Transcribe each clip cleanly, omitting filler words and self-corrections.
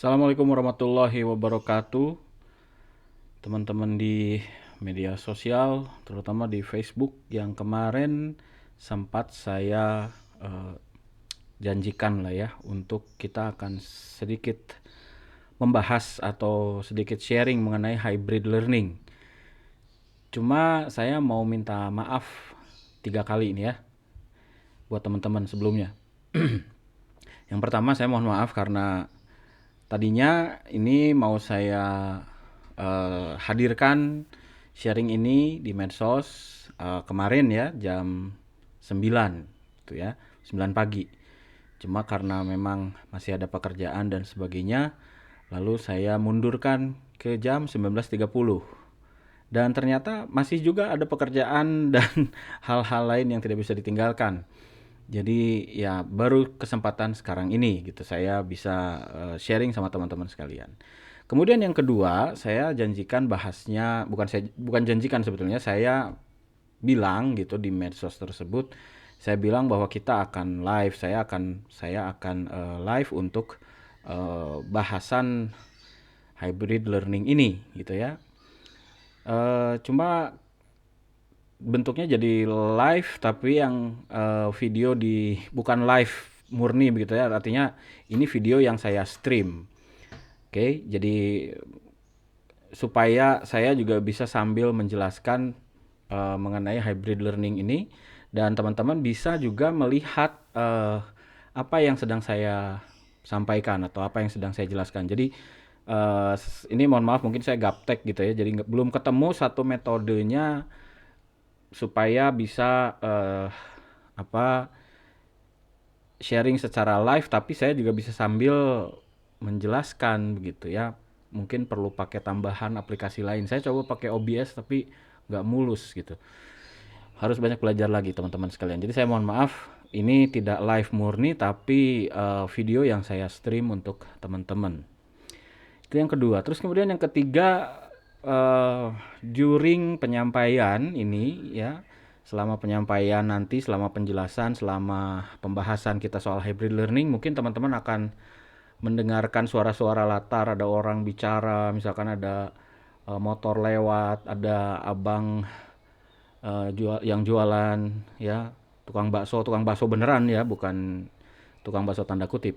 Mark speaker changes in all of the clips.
Speaker 1: Assalamualaikum warahmatullahi wabarakatuh. Teman-teman di media sosial, terutama di Facebook yang kemarin sempat saya eh, janjikan lah ya untuk kita akan sedikit membahas atau sedikit sharing mengenai hybrid learning. Cuma saya mau minta maaf 3 kali ini ya buat teman-teman sebelumnya. Yang pertama saya mohon maaf karena tadinya ini mau saya hadirkan sharing ini di medsos kemarin ya jam 9 gitu ya, 9 pagi. Cuma karena memang masih ada pekerjaan dan sebagainya, lalu saya mundurkan ke jam 19.30. Dan ternyata masih juga ada pekerjaan dan hal-hal lain yang tidak bisa ditinggalkan. Jadi ya baru kesempatan sekarang ini gitu saya bisa sharing sama teman-teman sekalian. Kemudian yang kedua, saya janjikan bahasnya bukan janjikan sebetulnya saya bilang gitu di medsos tersebut. Saya bilang bahwa kita akan live, saya akan live untuk bahasan hybrid learning ini gitu ya. Cuma bentuknya jadi live tapi yang video bukan live murni begitu ya, artinya ini video yang saya stream. Oke, jadi supaya saya juga bisa sambil menjelaskan mengenai hybrid learning ini dan teman-teman bisa juga melihat apa yang sedang saya sampaikan atau apa yang sedang saya jelaskan. Jadi ini mohon maaf mungkin saya gaptek gitu ya. Jadi belum ketemu satu metodenya supaya bisa apa sharing secara live tapi saya juga bisa sambil menjelaskan begitu ya. Mungkin perlu pakai tambahan aplikasi lain. Saya coba pakai OBS tapi nggak mulus gitu. Harus banyak belajar lagi teman-teman sekalian. Jadi saya mohon maaf, ini tidak live murni tapi video yang saya stream untuk teman-teman. Itu yang kedua. Terus kemudian yang ketiga, during penyampaian ini ya, selama penyampaian nanti, selama penjelasan, selama pembahasan kita soal hybrid learning, mungkin teman-teman akan mendengarkan suara-suara latar, ada orang bicara, misalkan ada motor lewat, ada abang yang jualan ya, tukang bakso beneran ya, bukan tukang bakso tanda kutip.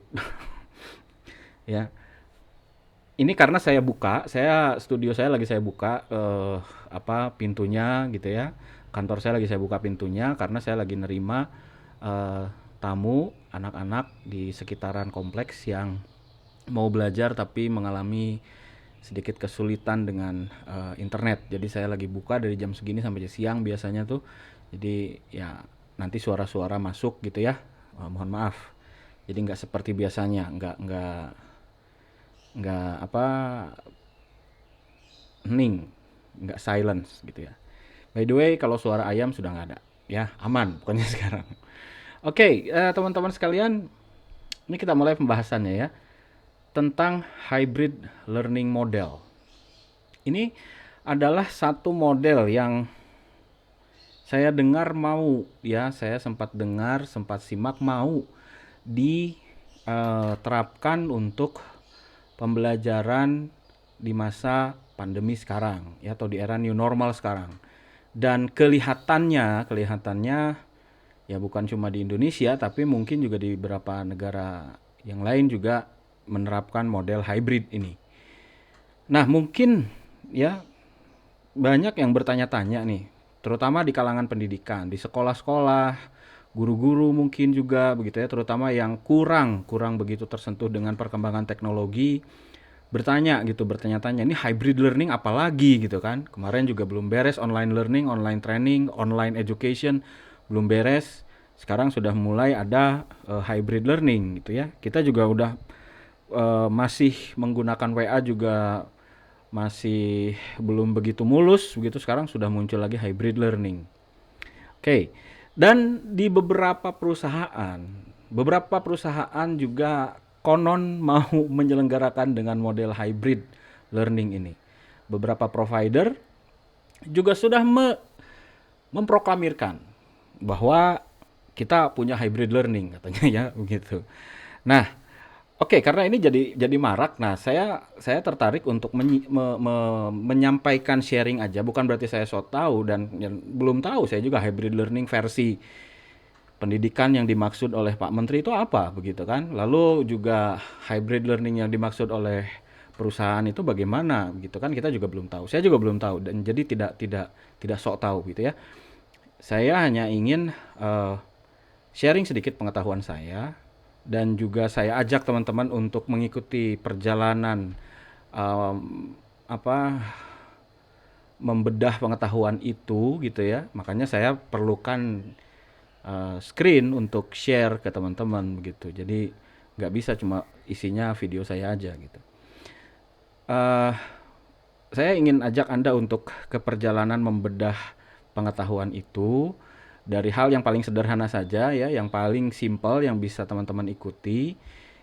Speaker 1: Ya, ini karena studio saya lagi saya buka pintunya gitu ya. Kantor saya lagi saya buka pintunya karena saya lagi nerima eh, tamu anak-anak di sekitaran kompleks yang mau belajar tapi mengalami sedikit kesulitan dengan internet. Jadi saya lagi buka dari jam segini sampai siang biasanya tuh. Jadi ya nanti suara-suara masuk gitu ya. Mohon maaf. Jadi nggak seperti biasanya, nggak apa hening, nggak silence gitu ya. By the way, kalau suara ayam sudah nggak ada, ya aman pokoknya sekarang. Oke, teman-teman sekalian, ini kita mulai pembahasannya ya tentang hybrid learning model. Ini adalah satu model yang saya dengar mau ya, saya sempat dengar, sempat simak mau diterapkan untuk pembelajaran di masa pandemi sekarang ya atau di era new normal sekarang. Dan kelihatannya ya bukan cuma di Indonesia tapi mungkin juga di beberapa negara yang lain juga menerapkan model hybrid ini. Nah, mungkin ya banyak yang bertanya-tanya nih, terutama di kalangan pendidikan, di sekolah-sekolah, guru-guru mungkin juga begitu ya, terutama yang kurang kurang begitu tersentuh dengan perkembangan teknologi, bertanya-tanya, ini hybrid learning apalagi gitu kan. Kemarin juga belum beres online learning, online training, online education, belum beres. Sekarang sudah mulai ada hybrid learning gitu ya. Kita juga udah masih menggunakan WA juga masih belum begitu mulus begitu, sekarang sudah muncul lagi hybrid learning. Oke. Dan di beberapa perusahaan juga konon mau menyelenggarakan dengan model hybrid learning ini. Beberapa provider juga sudah memproklamirkan bahwa kita punya hybrid learning katanya ya begitu. Nah, Oke, karena ini jadi marak. Nah, saya tertarik untuk menyampaikan sharing aja, bukan berarti saya so tahu dan belum tahu. Saya juga hybrid learning versi pendidikan yang dimaksud oleh Pak Menteri itu apa begitu kan. Lalu juga hybrid learning yang dimaksud oleh perusahaan itu bagaimana gitu kan, kita juga belum tahu. Saya juga belum tahu dan jadi tidak sok tahu gitu ya. Saya hanya ingin sharing sedikit pengetahuan saya dan juga saya ajak teman-teman untuk mengikuti perjalanan em, apa membedah pengetahuan itu gitu ya. Makanya saya perlukan screen untuk share ke teman-teman begitu. Jadi nggak bisa cuma isinya video saya aja gitu. Eh, saya ingin ajak Anda untuk ke perjalanan membedah pengetahuan itu dari hal yang paling sederhana saja ya, yang paling simpel yang bisa teman-teman ikuti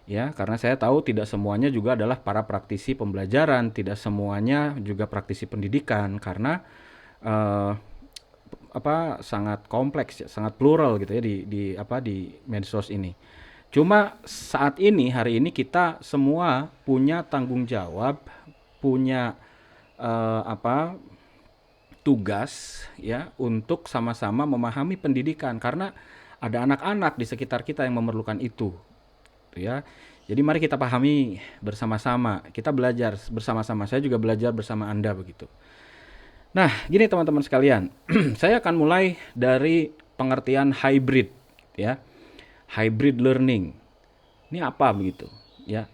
Speaker 1: ya, karena saya tahu tidak semuanya juga adalah para praktisi pembelajaran, tidak semuanya juga praktisi pendidikan karena eh, sangat kompleks ya, sangat plural gitu ya di medsos ini. Cuma saat ini hari ini kita semua punya tanggung jawab, punya apa tugas ya untuk sama-sama memahami pendidikan karena ada anak-anak di sekitar kita yang memerlukan itu gitu ya. Jadi mari kita pahami bersama-sama, kita belajar bersama-sama. Saya juga belajar bersama Anda begitu. Nah, gini teman-teman sekalian, saya akan mulai dari pengertian hybrid ya. Hybrid learning. Ini apa begitu? Ya.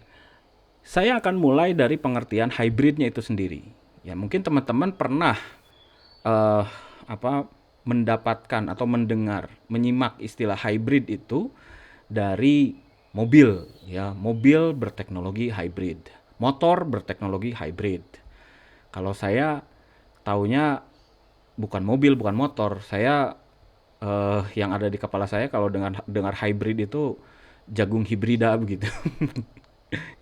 Speaker 1: Saya akan mulai dari pengertian hybridnya itu sendiri. Ya, mungkin teman-teman pernah eh, apa mendapatkan atau mendengar, menyimak istilah hybrid itu dari mobil, ya, mobil berteknologi hybrid, motor berteknologi hybrid. Kalau saya taunya bukan mobil, bukan motor, saya yang ada di kepala saya kalau dengan dengar hybrid itu jagung hibrida begitu.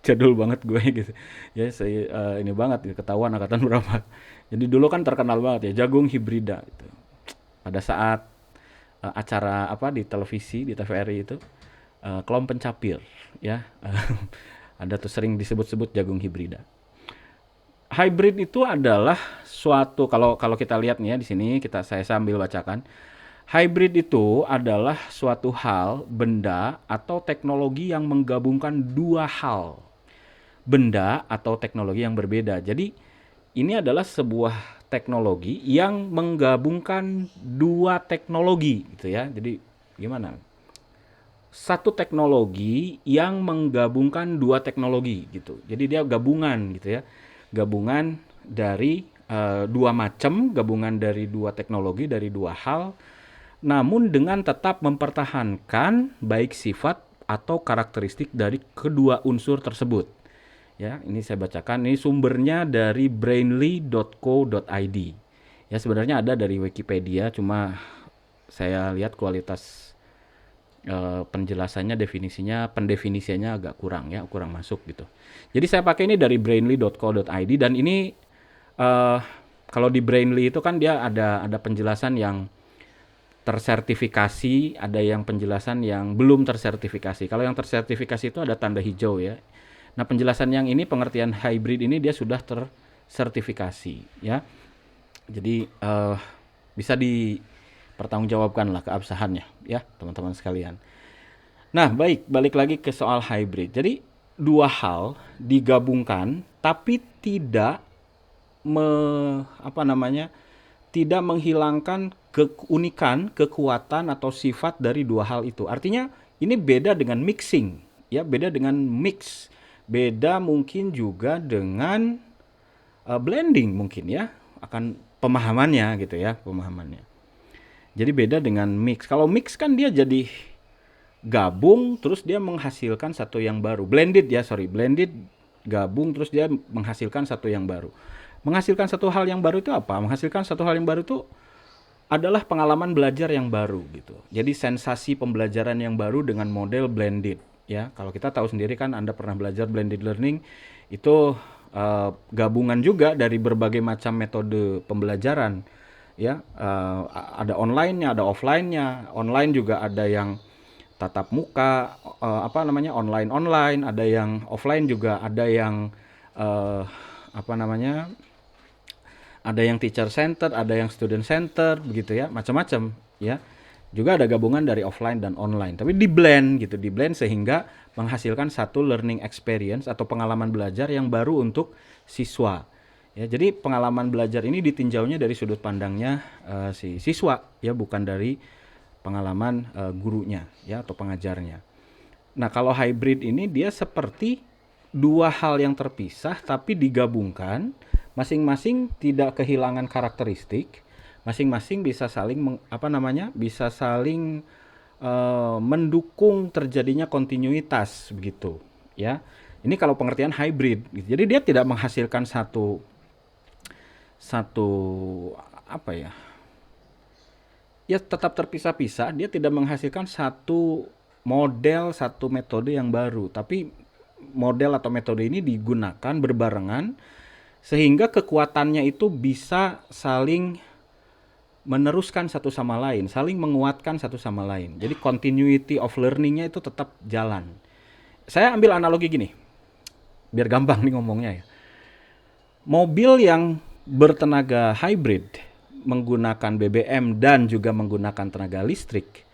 Speaker 1: Jadul banget gue gitu. Ya saya ini banget ketahuan angkatan berapa. Jadi dulu kan terkenal banget ya jagung hibrida itu. Pada saat acara apa di televisi di TVRI itu Kelom Pencapir ya. Ada tuh sering disebut-sebut jagung hibrida. Hybrid itu adalah suatu kalau kalau kita lihat nih ya di sini saya sambil bacakan. Hybrid itu adalah suatu hal, benda atau teknologi yang menggabungkan dua hal, benda atau teknologi yang berbeda. Jadi ini adalah sebuah teknologi yang menggabungkan dua teknologi gitu ya. Jadi gimana? Satu teknologi yang menggabungkan dua teknologi gitu. Jadi dia gabungan gitu ya. Gabungan dari dua macam, gabungan dari dua teknologi, dari dua hal, namun dengan tetap mempertahankan baik sifat atau karakteristik dari kedua unsur tersebut. Ya, ini saya bacakan. Ini sumbernya dari brainly.co.id. Ya, sebenarnya ada dari Wikipedia, cuma saya lihat kualitas penjelasannya, pendefinisiannya agak kurang ya, kurang masuk gitu. Jadi saya pakai ini dari brainly.co.id dan ini uh, kalau di Brainly itu kan dia ada penjelasan yang tersertifikasi, ada yang penjelasan yang belum tersertifikasi. Kalau yang tersertifikasi itu ada tanda hijau ya. Nah, penjelasan yang ini pengertian hybrid ini dia sudah tersertifikasi ya. Jadi bisa dipertanggungjawabkan lah keabsahannya ya, teman-teman sekalian. Nah, baik, balik lagi ke soal hybrid. Jadi dua hal digabungkan tapi tidak me, apa namanya? Tidak menghilangkan keunikan, kekuatan atau sifat dari dua hal itu. Artinya ini beda dengan mixing, ya, beda dengan mix. Beda mungkin juga dengan blending mungkin ya, akan pemahamannya gitu ya, pemahamannya. Jadi beda dengan mix. Kalau mix kan dia jadi gabung terus dia menghasilkan satu yang baru. Blended gabung terus dia menghasilkan satu yang baru. Menghasilkan satu hal yang baru itu apa? Menghasilkan satu hal yang baru itu adalah pengalaman belajar yang baru gitu. Jadi sensasi pembelajaran yang baru dengan model blended ya. Kalau kita tahu sendiri kan Anda pernah belajar blended learning itu gabungan juga dari berbagai macam metode pembelajaran ya. Ada online-nya, ada offline-nya. Online juga ada yang tatap muka, online, ada yang offline juga, ada yang eh, apa namanya, ada yang teacher center, ada yang student center, begitu ya, macam-macam ya. Juga ada gabungan dari offline dan online, tapi di blend sehingga menghasilkan satu learning experience atau pengalaman belajar yang baru untuk siswa. Ya, jadi pengalaman belajar ini ditinjaunya dari sudut pandangnya si siswa, ya, bukan dari pengalaman gurunya, ya, atau pengajarnya. Nah, kalau hybrid ini dia seperti dua hal yang terpisah tapi digabungkan, masing-masing tidak kehilangan karakteristik, masing-masing bisa saling bisa saling mendukung terjadinya kontinuitas begitu, ya. Ini kalau pengertian hybrid gitu. Jadi dia tidak menghasilkan satu satu apa ya? Ya tetap terpisah-pisah, dia tidak menghasilkan satu model, satu metode yang baru, tapi model atau metode ini digunakan berbarengan sehingga kekuatannya itu bisa saling meneruskan satu sama lain, saling menguatkan satu sama lain. Jadi continuity of learningnya itu tetap jalan. Saya ambil analogi gini, biar gampang nih ngomongnya ya. Mobil yang bertenaga hybrid menggunakan BBM dan juga menggunakan tenaga listrik,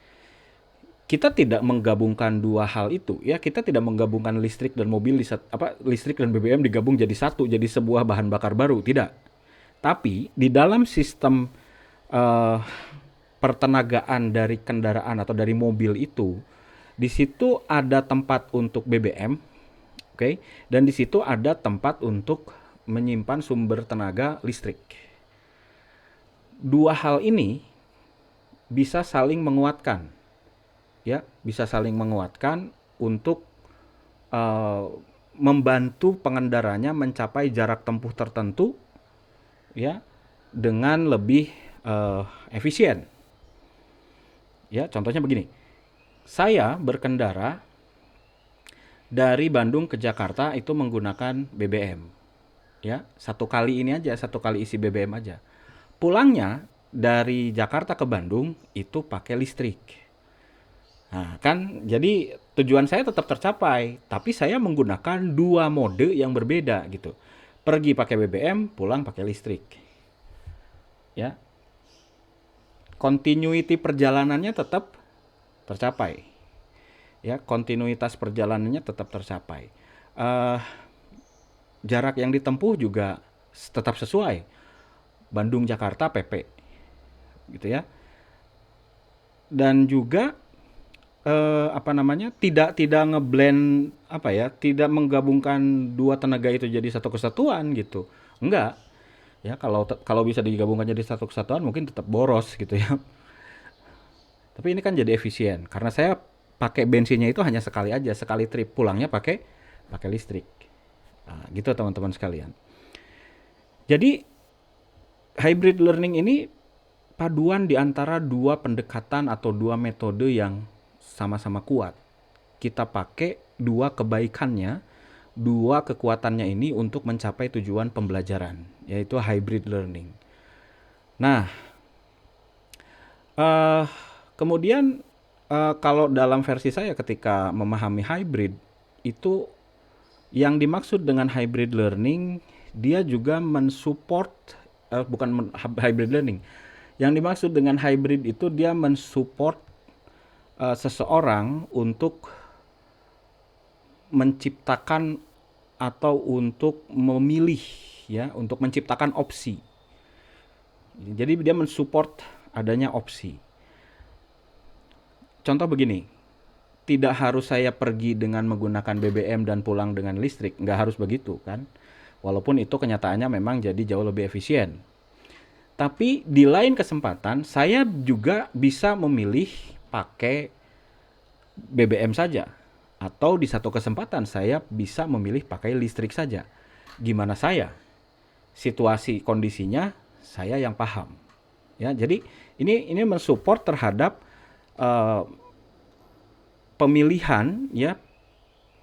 Speaker 1: kita tidak menggabungkan dua hal itu, ya. Kita tidak menggabungkan listrik dan mobil listrik dan BBM digabung jadi satu, jadi sebuah bahan bakar baru, tidak. Tapi di dalam sistem eh, pertenagaan dari kendaraan atau dari mobil itu, di situ ada tempat untuk BBM, oke, dan di situ ada tempat untuk menyimpan sumber tenaga listrik. Dua hal ini bisa saling menguatkan, ya, bisa saling menguatkan untuk uh, membantu pengendaranya mencapai jarak tempuh tertentu, ya, dengan lebih efisien. Ya, contohnya begini. Saya berkendara dari Bandung ke Jakarta itu menggunakan BBM. Ya, satu kali ini aja, satu kali isi BBM aja. Pulangnya dari Jakarta ke Bandung itu pakai listrik. Nah, kan jadi tujuan saya tetap tercapai, tapi saya menggunakan dua mode yang berbeda gitu. Pergi pakai BBM, pulang pakai listrik. Ya, continuity perjalanannya tetap tercapai. Ya, kontinuitas perjalanannya tetap tercapai. Uh, Jarak yang ditempuh juga tetap sesuai. Bandung Jakarta PP, gitu ya. Dan juga tidak ngeblend tidak menggabungkan dua tenaga itu jadi satu kesatuan gitu. Enggak. Ya, kalau bisa digabungkan jadi satu kesatuan mungkin tetap boros gitu ya. Tapi ini kan jadi efisien karena saya pakai bensinnya itu hanya sekali aja, sekali trip, pulangnya pakai listrik. Nah, gitu teman-teman sekalian. Jadi hybrid learning ini paduan di antara dua pendekatan atau dua metode yang sama-sama kuat. Kita pakai dua kebaikannya, dua kekuatannya ini untuk mencapai tujuan pembelajaran, yaitu hybrid learning. Nah, kemudian kalau dalam versi saya ketika memahami hybrid itu yang dimaksud dengan hybrid learning dia juga mensupport hybrid learning. Yang dimaksud dengan hybrid itu dia mensupport seseorang untuk menciptakan atau untuk memilih, ya, untuk menciptakan opsi. Jadi dia mensupport adanya opsi. Contoh begini, tidak harus saya pergi dengan menggunakan BBM dan pulang dengan listrik, nggak harus begitu kan. Walaupun itu kenyataannya memang jadi jauh lebih efisien. Tapi di lain kesempatan saya juga bisa memilih pakai BBM saja. Atau di satu kesempatan saya bisa memilih pakai listrik saja. Gimana saya? Situasi kondisinya saya yang paham. Ya, jadi ini mensupport terhadap pemilihan, ya,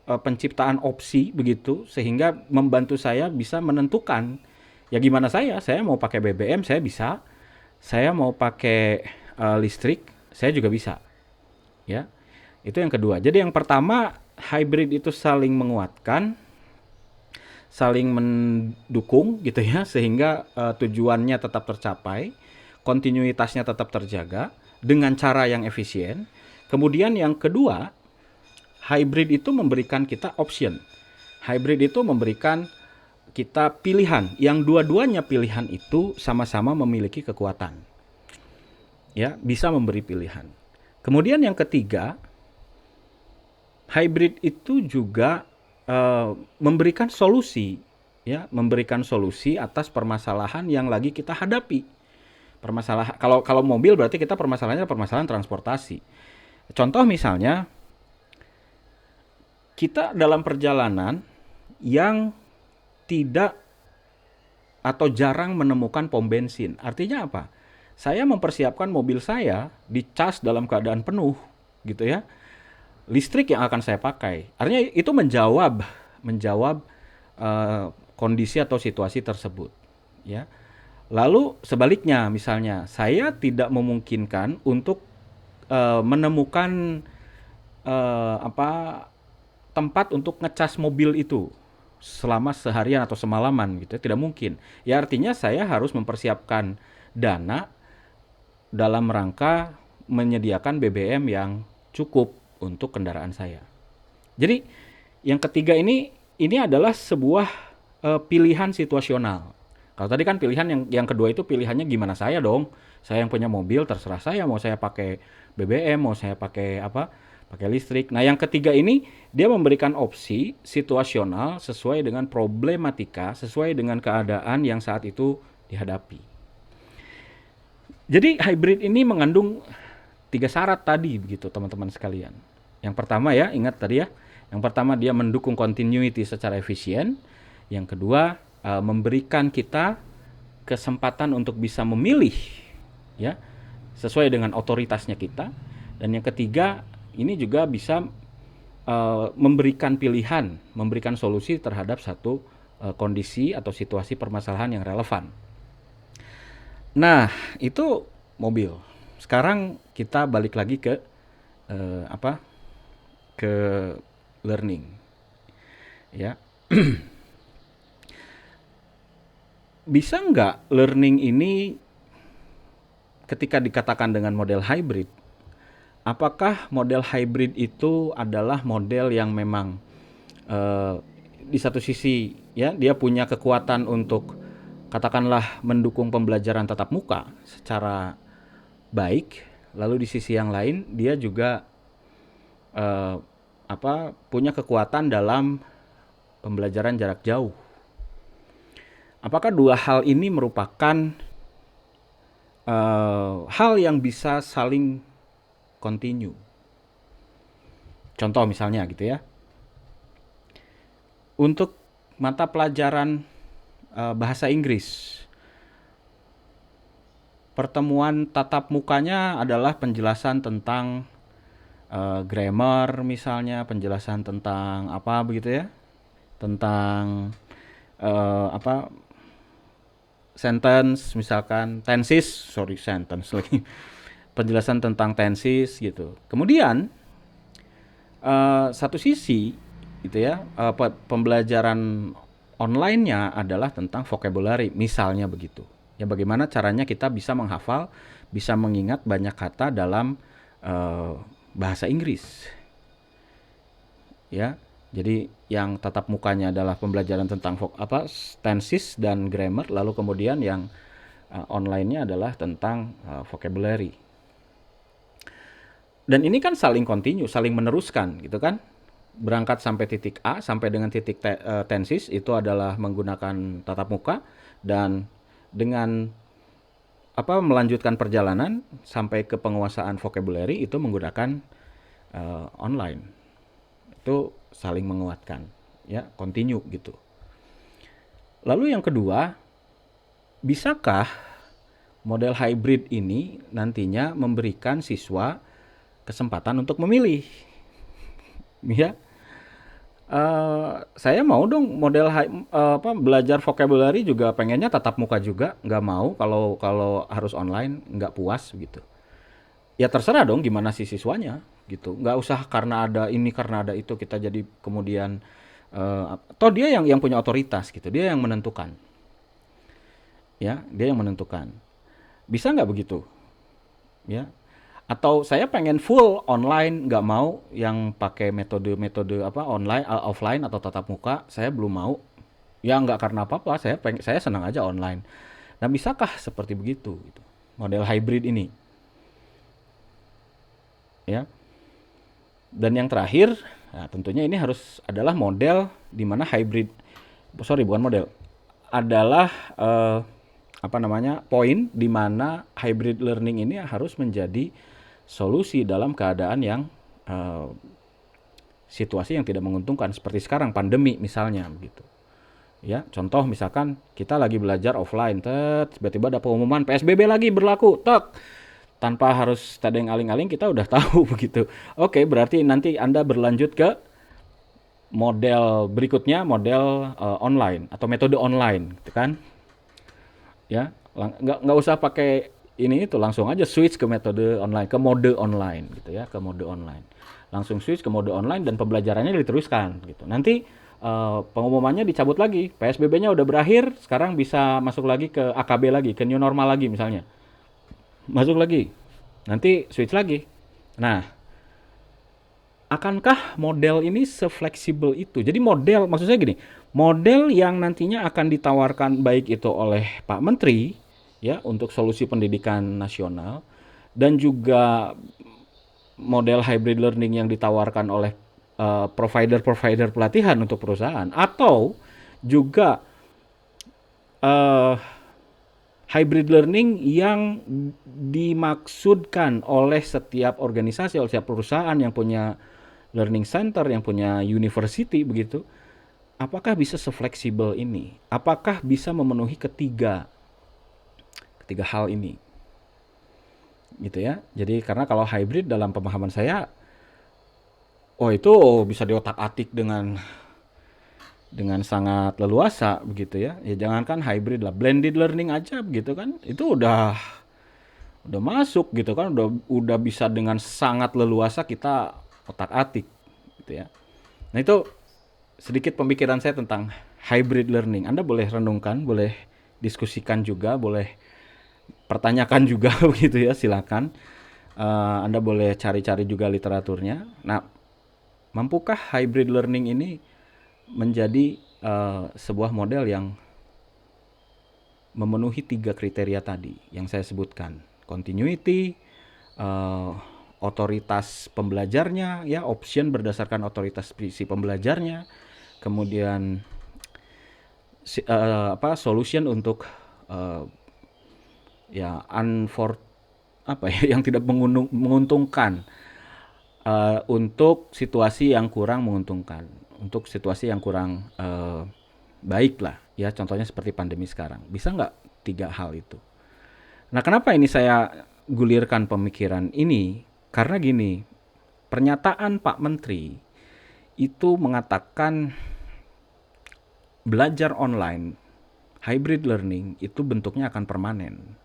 Speaker 1: penciptaan opsi begitu sehingga membantu saya bisa menentukan ya gimana saya mau pakai BBM saya bisa, saya mau pakai listrik saya juga bisa, ya. Itu yang kedua. Jadi yang pertama, hybrid itu saling menguatkan, saling mendukung gitu ya, sehingga tujuannya tetap tercapai, kontinuitasnya tetap terjaga dengan cara yang efisien. Kemudian yang kedua, hybrid itu memberikan kita option. Hybrid itu memberikan kita pilihan, yang dua-duanya pilihan itu sama-sama memiliki kekuatan. Ya, bisa memberi pilihan. Kemudian yang ketiga, hybrid itu juga memberikan solusi, ya, memberikan solusi atas permasalahan yang lagi kita hadapi. Permasalahan, kalau mobil berarti kita permasalahannya permasalahan transportasi. Contoh misalnya, kita dalam perjalanan yang tidak atau jarang menemukan pom bensin. Artinya apa? Saya mempersiapkan mobil saya dicas dalam keadaan penuh, gitu ya. Listrik yang akan saya pakai. Artinya itu menjawab kondisi atau situasi tersebut, ya. Lalu sebaliknya, misalnya saya tidak memungkinkan untuk menemukan tempat untuk ngecas mobil itu selama seharian atau semalaman gitu, tidak mungkin. Ya artinya saya harus mempersiapkan dana dalam rangka menyediakan BBM yang cukup untuk kendaraan saya. Jadi yang ketiga ini adalah sebuah pilihan situasional. Kalau tadi kan pilihan yang kedua itu pilihannya gimana saya dong. Saya yang punya mobil terserah saya mau saya pakai BBM, mau saya pakai pakai listrik. Nah, yang ketiga ini dia memberikan opsi situasional sesuai dengan problematika, sesuai dengan keadaan yang saat itu dihadapi. Jadi hybrid ini mengandung 3 syarat tadi begitu teman-teman sekalian. Yang pertama ya, ingat tadi ya. Yang pertama dia mendukung continuity secara efisien. Yang kedua, memberikan kita kesempatan untuk bisa memilih ya, sesuai dengan otoritasnya kita. Dan yang ketiga, ini juga bisa memberikan pilihan, memberikan solusi terhadap satu kondisi atau situasi permasalahan yang relevan. Nah, itu mobil. Sekarang kita balik lagi ke ke learning. Ya. Bisa nggak learning ini ketika dikatakan dengan model hybrid, apakah model hybrid itu adalah model yang memang di satu sisi ya dia punya kekuatan untuk katakanlah mendukung pembelajaran tatap muka secara baik, lalu di sisi yang lain dia juga punya kekuatan dalam pembelajaran jarak jauh. Apakah dua hal ini merupakan hal yang bisa saling continue? Contoh misalnya gitu ya. Untuk mata pelajaran bahasa Inggris, pertemuan tatap mukanya adalah penjelasan tentang grammar misalnya, penjelasan tentang apa begitu ya, tentang sentence misalkan, sentence lagi, penjelasan tentang tenses gitu. Kemudian satu sisi gitu ya, pembelajaran online-nya adalah tentang vocabulary misalnya begitu. Ya bagaimana caranya kita bisa menghafal, bisa mengingat banyak kata dalam bahasa Inggris. Ya. Jadi yang tatap mukanya adalah pembelajaran tentang tenses dan grammar, lalu kemudian yang online-nya adalah tentang vocabulary. Dan ini kan saling continue, saling meneruskan gitu kan. Berangkat sampai titik A sampai dengan titik tenses itu adalah menggunakan tatap muka, dan dengan melanjutkan perjalanan sampai ke penguasaan vocabulary itu menggunakan online. Itu saling menguatkan ya, continue gitu. Lalu yang kedua, bisakah model hybrid ini nantinya memberikan siswa kesempatan untuk memilih? Ya, saya mau dong model belajar vocabulary juga pengennya tatap muka juga, nggak mau kalau harus online nggak puas gitu. Ya terserah dong gimana si siswanya gitu. Nggak usah karena ada ini, karena ada itu kita jadi kemudian toh dia yang punya otoritas gitu. Dia yang menentukan. Ya, dia yang menentukan. Bisa nggak begitu? Ya. Atau saya pengen full online, nggak mau yang pakai metode-metode apa online, offline atau tatap muka, saya belum mau. Ya nggak karena apa-apa, saya senang aja online. Nah, bisakah seperti begitu gitu? Model hybrid ini, ya. Dan yang terakhir, nah tentunya ini harus adalah model di mana hybrid, sorry bukan model, adalah apa namanya, poin di mana hybrid learning ini harus menjadi solusi dalam keadaan yang eh, situasi yang tidak menguntungkan seperti sekarang pandemi misalnya begitu. Ya, contoh misalkan kita lagi belajar offline, tiba-tiba ada pengumuman PSBB lagi berlaku, tanpa harus tadeng aling-aling kita udah tahu begitu. Oke, berarti nanti Anda berlanjut ke model berikutnya, model online atau metode online, gitu kan? Ya, nggak usah pakai ini itu, langsung aja switch ke metode online, ke mode online gitu ya, ke mode online. Langsung switch ke mode online dan pembelajarannya diteruskan gitu. Nanti pengumumannya dicabut lagi, PSBB-nya udah berakhir, sekarang bisa masuk lagi ke AKB lagi, ke new normal lagi misalnya. Masuk lagi. Nanti switch lagi. Nah, akankah model ini sefleksibel itu? Jadi model, maksud saya gini, model yang nantinya akan ditawarkan baik itu oleh Pak Menteri ya untuk solusi pendidikan nasional dan juga model hybrid learning yang ditawarkan oleh provider-provider pelatihan untuk perusahaan atau juga uh, hybrid learning yang dimaksudkan oleh setiap organisasi, oleh setiap perusahaan yang punya learning center, yang punya university begitu, apakah bisa sefleksibel ini? Apakah bisa memenuhi ketiga hal ini? Gitu ya. Jadi karena kalau hybrid dalam pemahaman saya, oh itu bisa diotak-atik dengan sangat leluasa begitu ya. Ya jangankan hybrid lah, blended learning aja begitu kan. Itu udah masuk gitu kan, udah bisa dengan sangat leluasa kita otak-atik gitu ya. Nah, itu sedikit pemikiran saya tentang hybrid learning. Anda boleh renungkan, boleh diskusikan juga, boleh pertanyakan juga begitu ya, silakan. Anda boleh cari-cari juga literaturnya. Nah, mampukah hybrid learning ini menjadi sebuah model yang memenuhi 3 kriteria tadi yang saya sebutkan? Continuity, otoritas pembelajarnya, ya option berdasarkan otoritas si pembelajarnya, kemudian solution untuk ya apa ya yang tidak menguntungkan untuk situasi yang kurang menguntungkan, untuk situasi yang kurang baik lah ya, contohnya seperti pandemi sekarang. Bisa nggak 3 hal itu? Nah, kenapa ini saya gulirkan pemikiran ini? Karena gini, pernyataan Pak Menteri itu mengatakan belajar online, hybrid learning itu bentuknya akan permanen.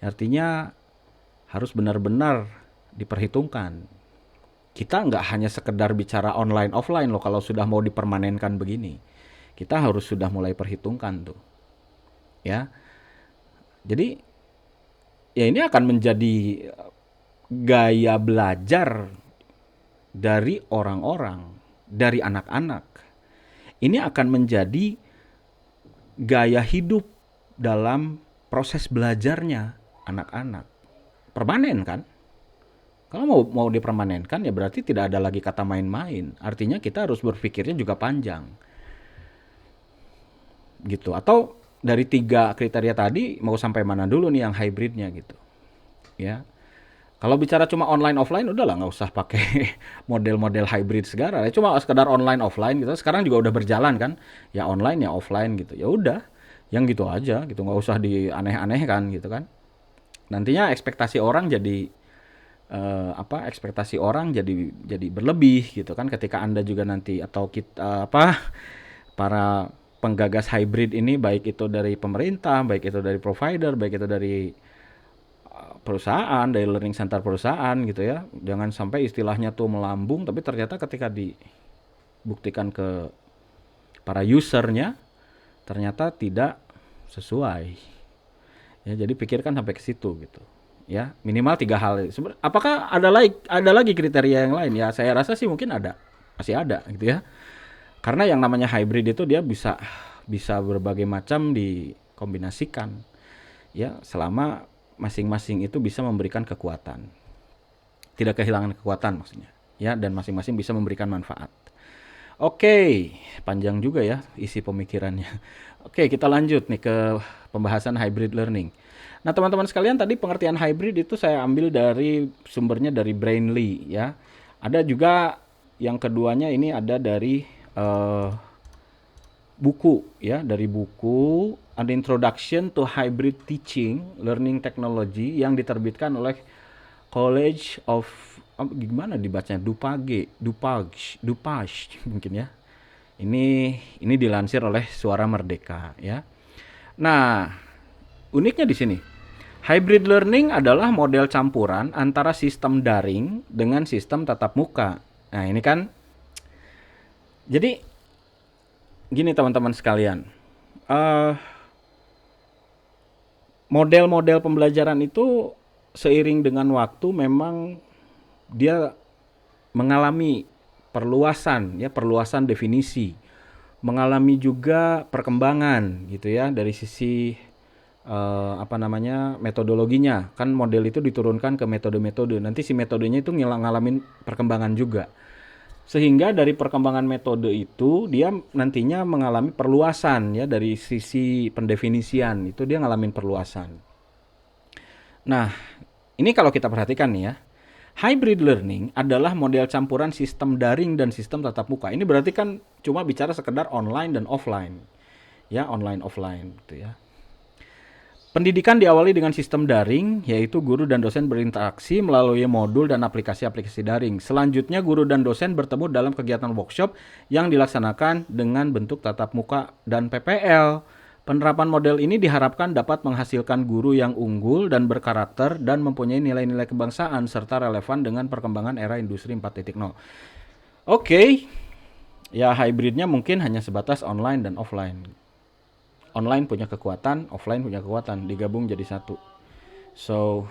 Speaker 1: Artinya harus benar-benar diperhitungkan. Kita nggak hanya sekedar bicara online offline loh kalau sudah mau dipermanenkan begini. Kita harus sudah mulai perhitungkan tuh. Ya. Jadi ya ini akan menjadi gaya belajar dari orang-orang, dari anak-anak. Ini akan menjadi gaya hidup dalam proses belajarnya anak-anak. Permanen kan? Kalau mau dipermanenkan ya berarti tidak ada lagi kata main-main. Artinya kita harus berpikirnya juga panjang. Gitu. Atau dari 3 kriteria tadi mau sampai mana dulu nih yang hybridnya gitu. Ya. Kalau bicara cuma online offline udahlah nggak usah pakai model-model hybrid segala. Ya cuma sekedar online offline gitu. Sekarang juga udah berjalan kan. Ya online ya offline gitu. Ya udah, yang gitu aja gitu, nggak usah dianeh-anehkan gitu kan. Nantinya ekspektasi orang jadi ekspektasi orang jadi berlebih gitu kan ketika Anda juga nanti atau kita para penggagas hybrid ini, baik itu dari pemerintah, baik itu dari provider, baik itu dari perusahaan, dari learning center perusahaan gitu ya. Jangan sampai istilahnya tuh melambung, tapi ternyata ketika dibuktikan ke para usernya, ternyata tidak sesuai. Ya, jadi pikirkan sampai ke situ gitu. Ya, minimal 3 hal. Apakah ada lagi kriteria yang lain? Ya, saya rasa sih mungkin ada, masih ada gitu ya. Karena yang namanya hybrid itu dia bisa bisa berbagai macam dikombinasikan. Ya, selama masing-masing itu bisa memberikan kekuatan. Tidak kehilangan kekuatan maksudnya. Ya, dan masing-masing bisa memberikan manfaat. Oke, panjang juga ya isi pemikirannya. Oke, kita lanjut nih ke pembahasan hybrid learning. Nah, teman-teman sekalian, tadi pengertian hybrid itu saya ambil dari sumbernya dari Brainly ya. Ada juga yang keduanya ini ada dari buku ya, dari buku An Introduction to Hybrid Teaching Learning Technology yang diterbitkan oleh College of gimana dibacanya, Dupage mungkin ya. Ini dilansir oleh Suara Merdeka ya. Nah, uniknya di sini, hybrid learning adalah model campuran antara sistem daring dengan sistem tatap muka. Nah, ini kan jadi gini teman-teman sekalian. Model-model pembelajaran itu seiring dengan waktu memang dia mengalami perluasan ya, perluasan definisi, mengalami juga perkembangan gitu ya dari sisi metodologinya. Kan model itu diturunkan ke metode-metode. Nanti si metodenya itu ngalamin perkembangan juga. Sehingga dari perkembangan metode itu dia nantinya mengalami perluasan ya, dari sisi pendefinisian itu dia ngalamin perluasan. Nah, ini kalau kita perhatikan nih ya, hybrid learning adalah model campuran sistem daring dan sistem tatap muka. Ini berarti kan cuma bicara sekedar online dan offline. Ya, online offline gitu ya. Pendidikan diawali dengan sistem daring, yaitu guru dan dosen berinteraksi melalui modul dan aplikasi-aplikasi daring. Selanjutnya, guru dan dosen bertemu dalam kegiatan workshop yang dilaksanakan dengan bentuk tatap muka dan PPL. Penerapan model ini diharapkan dapat menghasilkan guru yang unggul dan berkarakter dan mempunyai nilai-nilai kebangsaan serta relevan dengan perkembangan era industri 4.0. Oke, ya hybridnya mungkin hanya sebatas online dan offline. Online punya kekuatan, offline punya kekuatan, digabung jadi satu. So,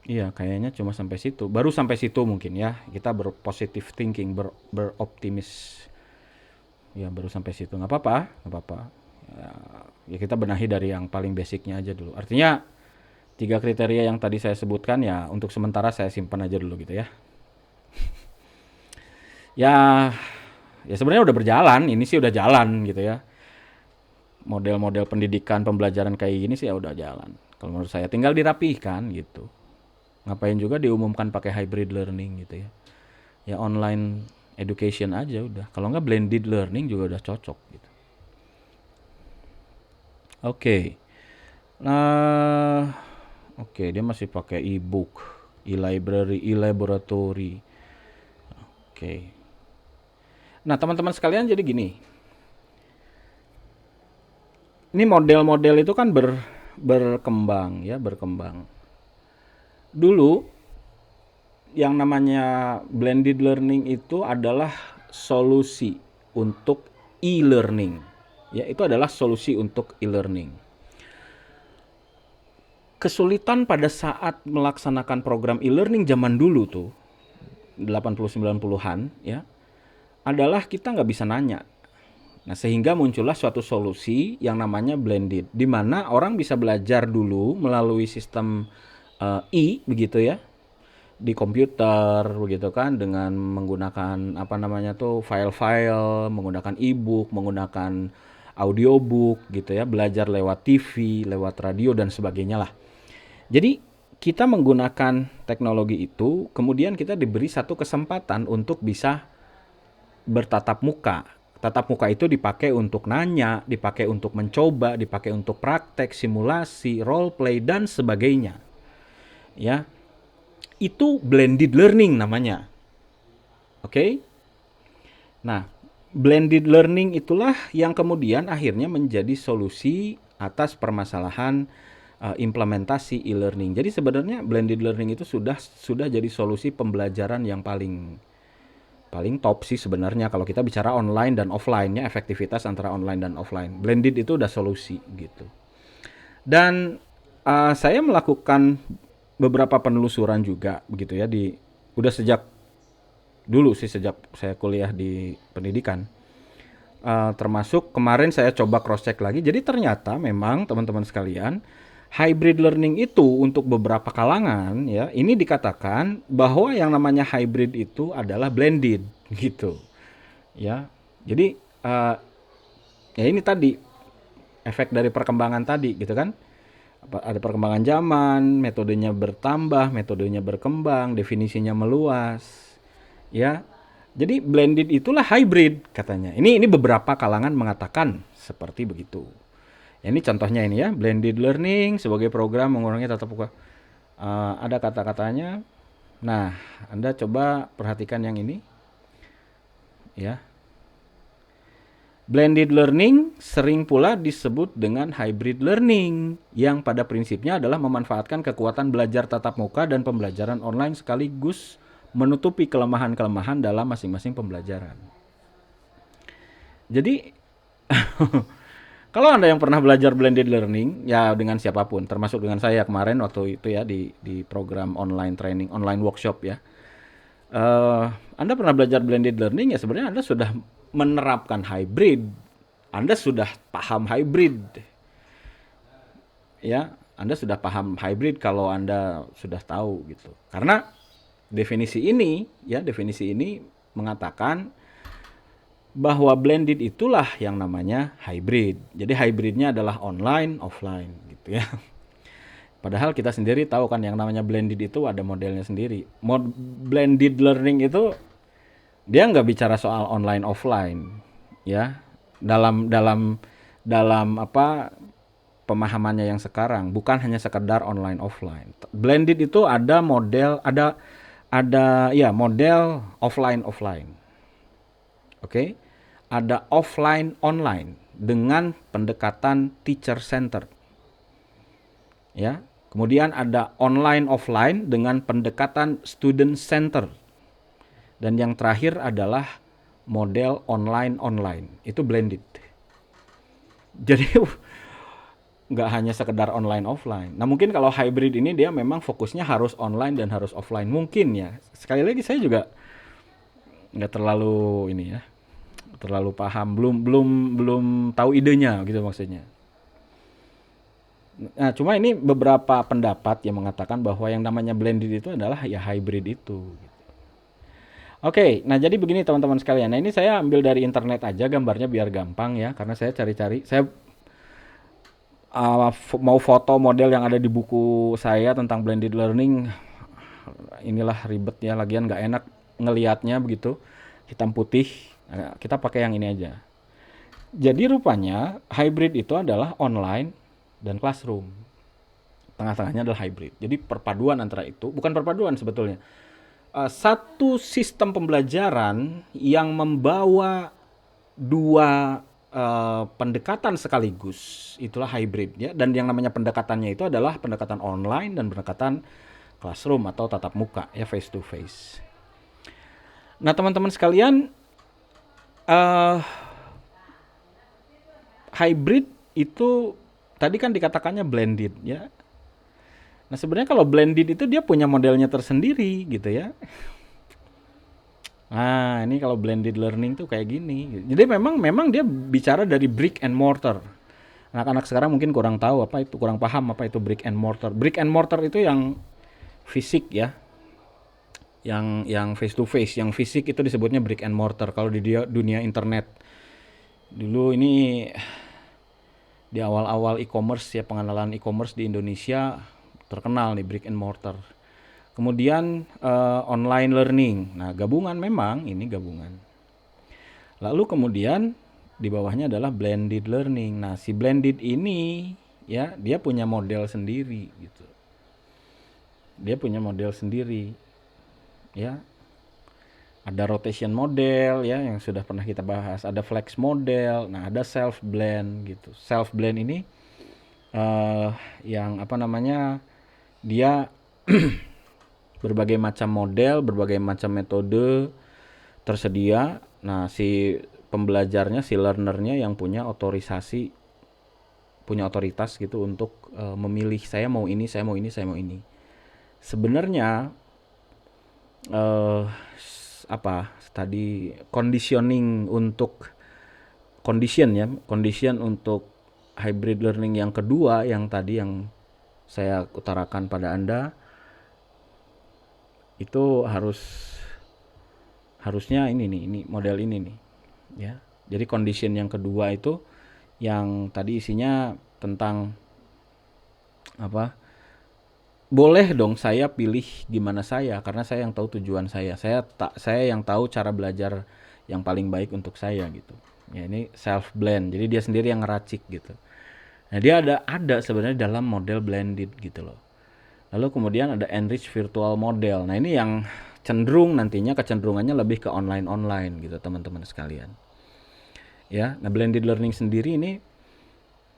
Speaker 1: iya kayaknya cuma sampai situ. Baru sampai situ mungkin ya. Kita berpositive thinking, beroptimis. Ya baru sampai situ. Nggak apa-apa, nggak apa-apa. Ya kita benahi dari yang paling basicnya aja dulu. Artinya 3 kriteria yang tadi saya sebutkan ya untuk sementara saya simpan aja dulu gitu ya. Ya sebenarnya udah berjalan. Ini sih udah jalan gitu ya. Model-model pendidikan pembelajaran kayak gini sih ya udah jalan. Kalau menurut saya tinggal dirapihkan gitu. Ngapain juga diumumkan pakai hybrid learning gitu ya. Ya online education aja udah. Kalau nggak blended learning juga udah cocok gitu. Oke. Nah, oke, dia masih pakai e-book, e-library, e-laboratory. Oke. Nah, teman-teman sekalian jadi gini. Ini model-model itu kan berkembang ya, berkembang. Dulu yang namanya blended learning itu adalah solusi untuk e-learning. Ya, itu adalah solusi untuk e-learning. Kesulitan pada saat melaksanakan program e-learning zaman dulu tuh 80-90-an ya, adalah kita nggak bisa nanya. Nah, sehingga muncullah suatu solusi yang namanya blended, di mana orang bisa belajar dulu melalui sistem begitu ya, di komputer begitu kan, dengan menggunakan file-file, menggunakan e-book, menggunakan audiobook gitu ya, belajar lewat TV, lewat radio dan sebagainya lah. Jadi kita menggunakan teknologi itu, kemudian kita diberi satu kesempatan untuk bisa bertatap muka. Tatap muka itu dipakai untuk nanya, dipakai untuk mencoba, dipakai untuk praktek, simulasi, role play dan sebagainya. Ya. Itu blended learning namanya. Oke? Nah, blended learning itulah yang kemudian akhirnya menjadi solusi atas permasalahan implementasi e-learning. Jadi sebenarnya blended learning itu sudah jadi solusi pembelajaran yang paling top sih sebenarnya kalau kita bicara online dan offline-nya, efektivitas antara online dan offline. Blended itu udah solusi gitu. Dan saya melakukan beberapa penelusuran juga begitu ya, udah sejak dulu sih, sejak saya kuliah di pendidikan. Termasuk kemarin saya coba cross check lagi. Jadi ternyata memang teman-teman sekalian, hybrid learning itu untuk beberapa kalangan ya, ini dikatakan bahwa yang namanya hybrid itu adalah blended gitu. Ya. Jadi ya ini tadi efek dari perkembangan tadi gitu kan. Ada perkembangan zaman, metodenya bertambah, metodenya berkembang, definisinya meluas. Ya. Jadi blended itulah hybrid katanya. Ini beberapa kalangan mengatakan seperti begitu. Ya, ini contohnya ini ya, blended learning sebagai program mengurangi tatap muka. Ada kata-katanya. Nah, Anda coba perhatikan yang ini. Ya. Blended learning sering pula disebut dengan hybrid learning yang pada prinsipnya adalah memanfaatkan kekuatan belajar tatap muka dan pembelajaran online sekaligus menutupi kelemahan-kelemahan dalam masing-masing pembelajaran. Jadi kalau Anda yang pernah belajar blended learning ya dengan siapapun, termasuk dengan saya kemarin waktu itu ya di program online training, online workshop ya. Anda pernah belajar blended learning ya sebenarnya Anda sudah menerapkan hybrid. Anda sudah paham hybrid. Ya, Anda sudah paham hybrid kalau Anda sudah tahu gitu. Karena definisi ini mengatakan bahwa blended itulah yang namanya hybrid. Jadi hybridnya adalah online, offline gitu ya. Padahal kita sendiri tahu kan yang namanya blended itu ada modelnya sendiri. Blended learning itu dia nggak bicara soal online offline ya. Dalam apa pemahamannya yang sekarang bukan hanya sekedar online offline. Blended itu ada model ya model offline. Oke. Ada offline online dengan pendekatan teacher center. Ya. Kemudian ada online offline dengan pendekatan student center. Dan yang terakhir adalah model online. Itu blended. Jadi nggak hanya sekedar online offline. Nah mungkin kalau hybrid ini dia memang fokusnya harus online dan harus offline mungkin ya. Sekali lagi saya juga nggak terlalu ini ya, terlalu paham, belum tahu idenya gitu maksudnya. Nah cuma ini beberapa pendapat yang mengatakan bahwa yang namanya blended itu adalah ya hybrid itu. Oke, nah jadi begini teman-teman sekalian. Nah ini saya ambil dari internet aja gambarnya biar gampang ya, karena saya cari-cari. Saya mau foto model yang ada di buku saya tentang blended learning. Inilah ribet ya, lagian nggak enak ngelihatnya begitu hitam putih. Nah, kita pakai yang ini aja. Jadi rupanya hybrid itu adalah online dan classroom. Tengah-tengahnya adalah hybrid. Jadi perpaduan antara itu, bukan perpaduan sebetulnya. Satu sistem pembelajaran yang membawa dua pendekatan sekaligus, itulah hybrid ya. Dan yang namanya pendekatannya itu adalah pendekatan online dan pendekatan classroom atau tatap muka ya, face to face. Nah teman-teman sekalian, hybrid itu tadi kan dikatakannya blended ya. Nah sebenarnya kalau blended itu dia punya modelnya tersendiri gitu ya. Nah ini kalau blended learning tuh kayak gini. Jadi memang dia bicara dari brick and mortar. Anak-anak sekarang mungkin kurang tahu apa itu, kurang paham apa itu brick and mortar. Brick and mortar itu yang fisik ya. Yang face to face, yang fisik itu disebutnya brick and mortar. Kalau di dunia internet dulu ini di awal-awal e-commerce ya, pengenalan e-commerce di Indonesia terkenal nih brick and mortar. Kemudian online learning. Nah, gabungan memang ini gabungan. Lalu kemudian di bawahnya adalah blended learning. Nah, si blended ini ya, dia punya model sendiri gitu. Dia punya model sendiri. Ya. Ada rotation model ya yang sudah pernah kita bahas, ada flex model, nah ada self blend gitu. Self blend ini eh yang apa namanya, dia berbagai macam model, berbagai macam metode tersedia. Nah, si pembelajarnya, si learnernya yang punya otorisasi, punya otoritas gitu untuk memilih saya mau ini, saya mau ini, saya mau ini. Sebenarnya eh apa tadi conditioning untuk condition ya, condition untuk hybrid learning yang kedua yang tadi yang saya utarakan pada Anda itu harusnya ini model ini nih ya. Jadi condition yang kedua itu yang tadi isinya tentang apa? Boleh dong saya pilih gimana saya karena saya yang tahu tujuan saya. Saya yang tahu cara belajar yang paling baik untuk saya gitu. Ya ini self blend. Jadi dia sendiri yang ngeracik gitu. Nah, dia ada sebenarnya dalam model blended gitu loh. Lalu kemudian ada enrich virtual model. Nah, ini yang cenderung nantinya kecenderungannya lebih ke online-online gitu teman-teman sekalian. Ya, nah blended learning sendiri ini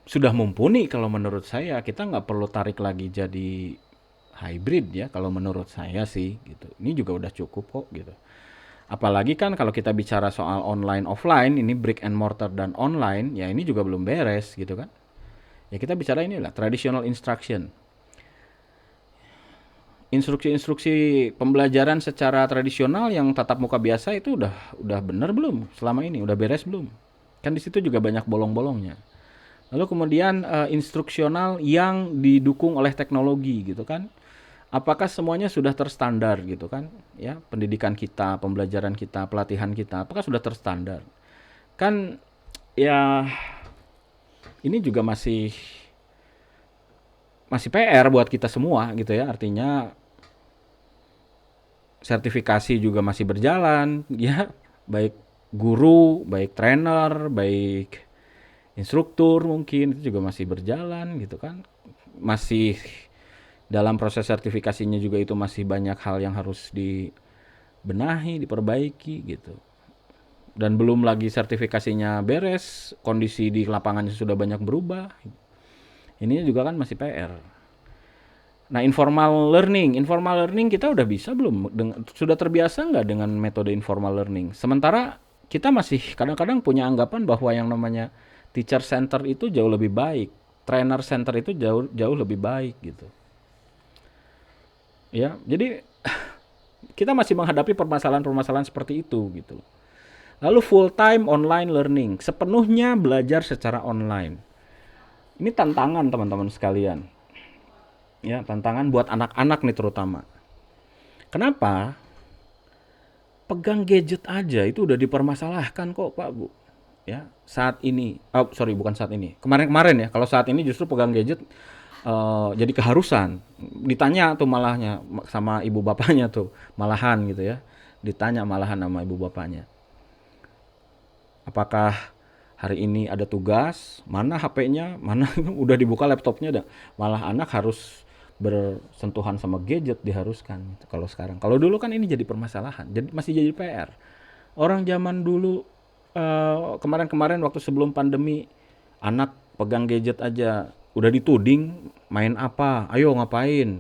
Speaker 1: sudah mumpuni kalau menurut saya. Kita nggak perlu tarik lagi jadi hybrid ya kalau menurut saya sih gitu. Ini juga udah cukup kok gitu. Apalagi kan kalau kita bicara soal online offline, ini brick and mortar dan online, ya ini juga belum beres gitu kan. Ya kita bicara inilah traditional instruction. Instruksi-instruksi pembelajaran secara tradisional yang tatap muka biasa itu udah benar belum selama ini? Udah beres belum? Kan di situ juga banyak bolong-bolongnya. Lalu kemudian instruksional yang didukung oleh teknologi gitu kan. Apakah semuanya sudah terstandar gitu kan? Ya, pendidikan kita, pembelajaran kita, pelatihan kita, apakah sudah terstandar? Kan ya ini juga masih masih PR buat kita semua gitu ya. Artinya sertifikasi juga masih berjalan ya, baik guru, baik trainer, baik instruktur mungkin itu juga masih berjalan gitu kan. Masih dalam proses sertifikasinya juga itu masih banyak hal yang harus dibenahi, diperbaiki gitu. Dan belum lagi sertifikasinya beres, kondisi di lapangannya sudah banyak berubah. Ini juga kan masih PR. Nah, informal learning kita udah bisa belum? Sudah terbiasa nggak dengan metode informal learning? Sementara kita masih kadang-kadang punya anggapan bahwa yang namanya teacher center itu jauh lebih baik, trainer center itu jauh jauh lebih baik gitu. Ya, jadi kita masih menghadapi permasalahan-permasalahan seperti itu gitu. Lalu full time online learning, sepenuhnya belajar secara online. Ini tantangan teman-teman sekalian. Ya, tantangan buat anak-anak nih terutama. Kenapa? Pegang gadget aja itu udah dipermasalahkan kok Pak Bu. Ya, saat ini, oh sorry bukan saat ini, kemarin-kemarin ya. Kalau saat ini justru pegang gadget jadi keharusan. Ditanya tuh malahnya sama ibu bapaknya tuh, malahan gitu ya. Ditanya malahan sama ibu bapaknya. Apakah hari ini ada tugas? Mana HP-nya? Mana udah dibuka laptopnya dah. Malah anak harus bersentuhan sama gadget diharuskan kalau sekarang. Kalau dulu kan ini jadi permasalahan, jadi masih jadi PR. Orang zaman dulu kemarin-kemarin waktu sebelum pandemi anak pegang gadget aja udah dituding main apa, ayo ngapain,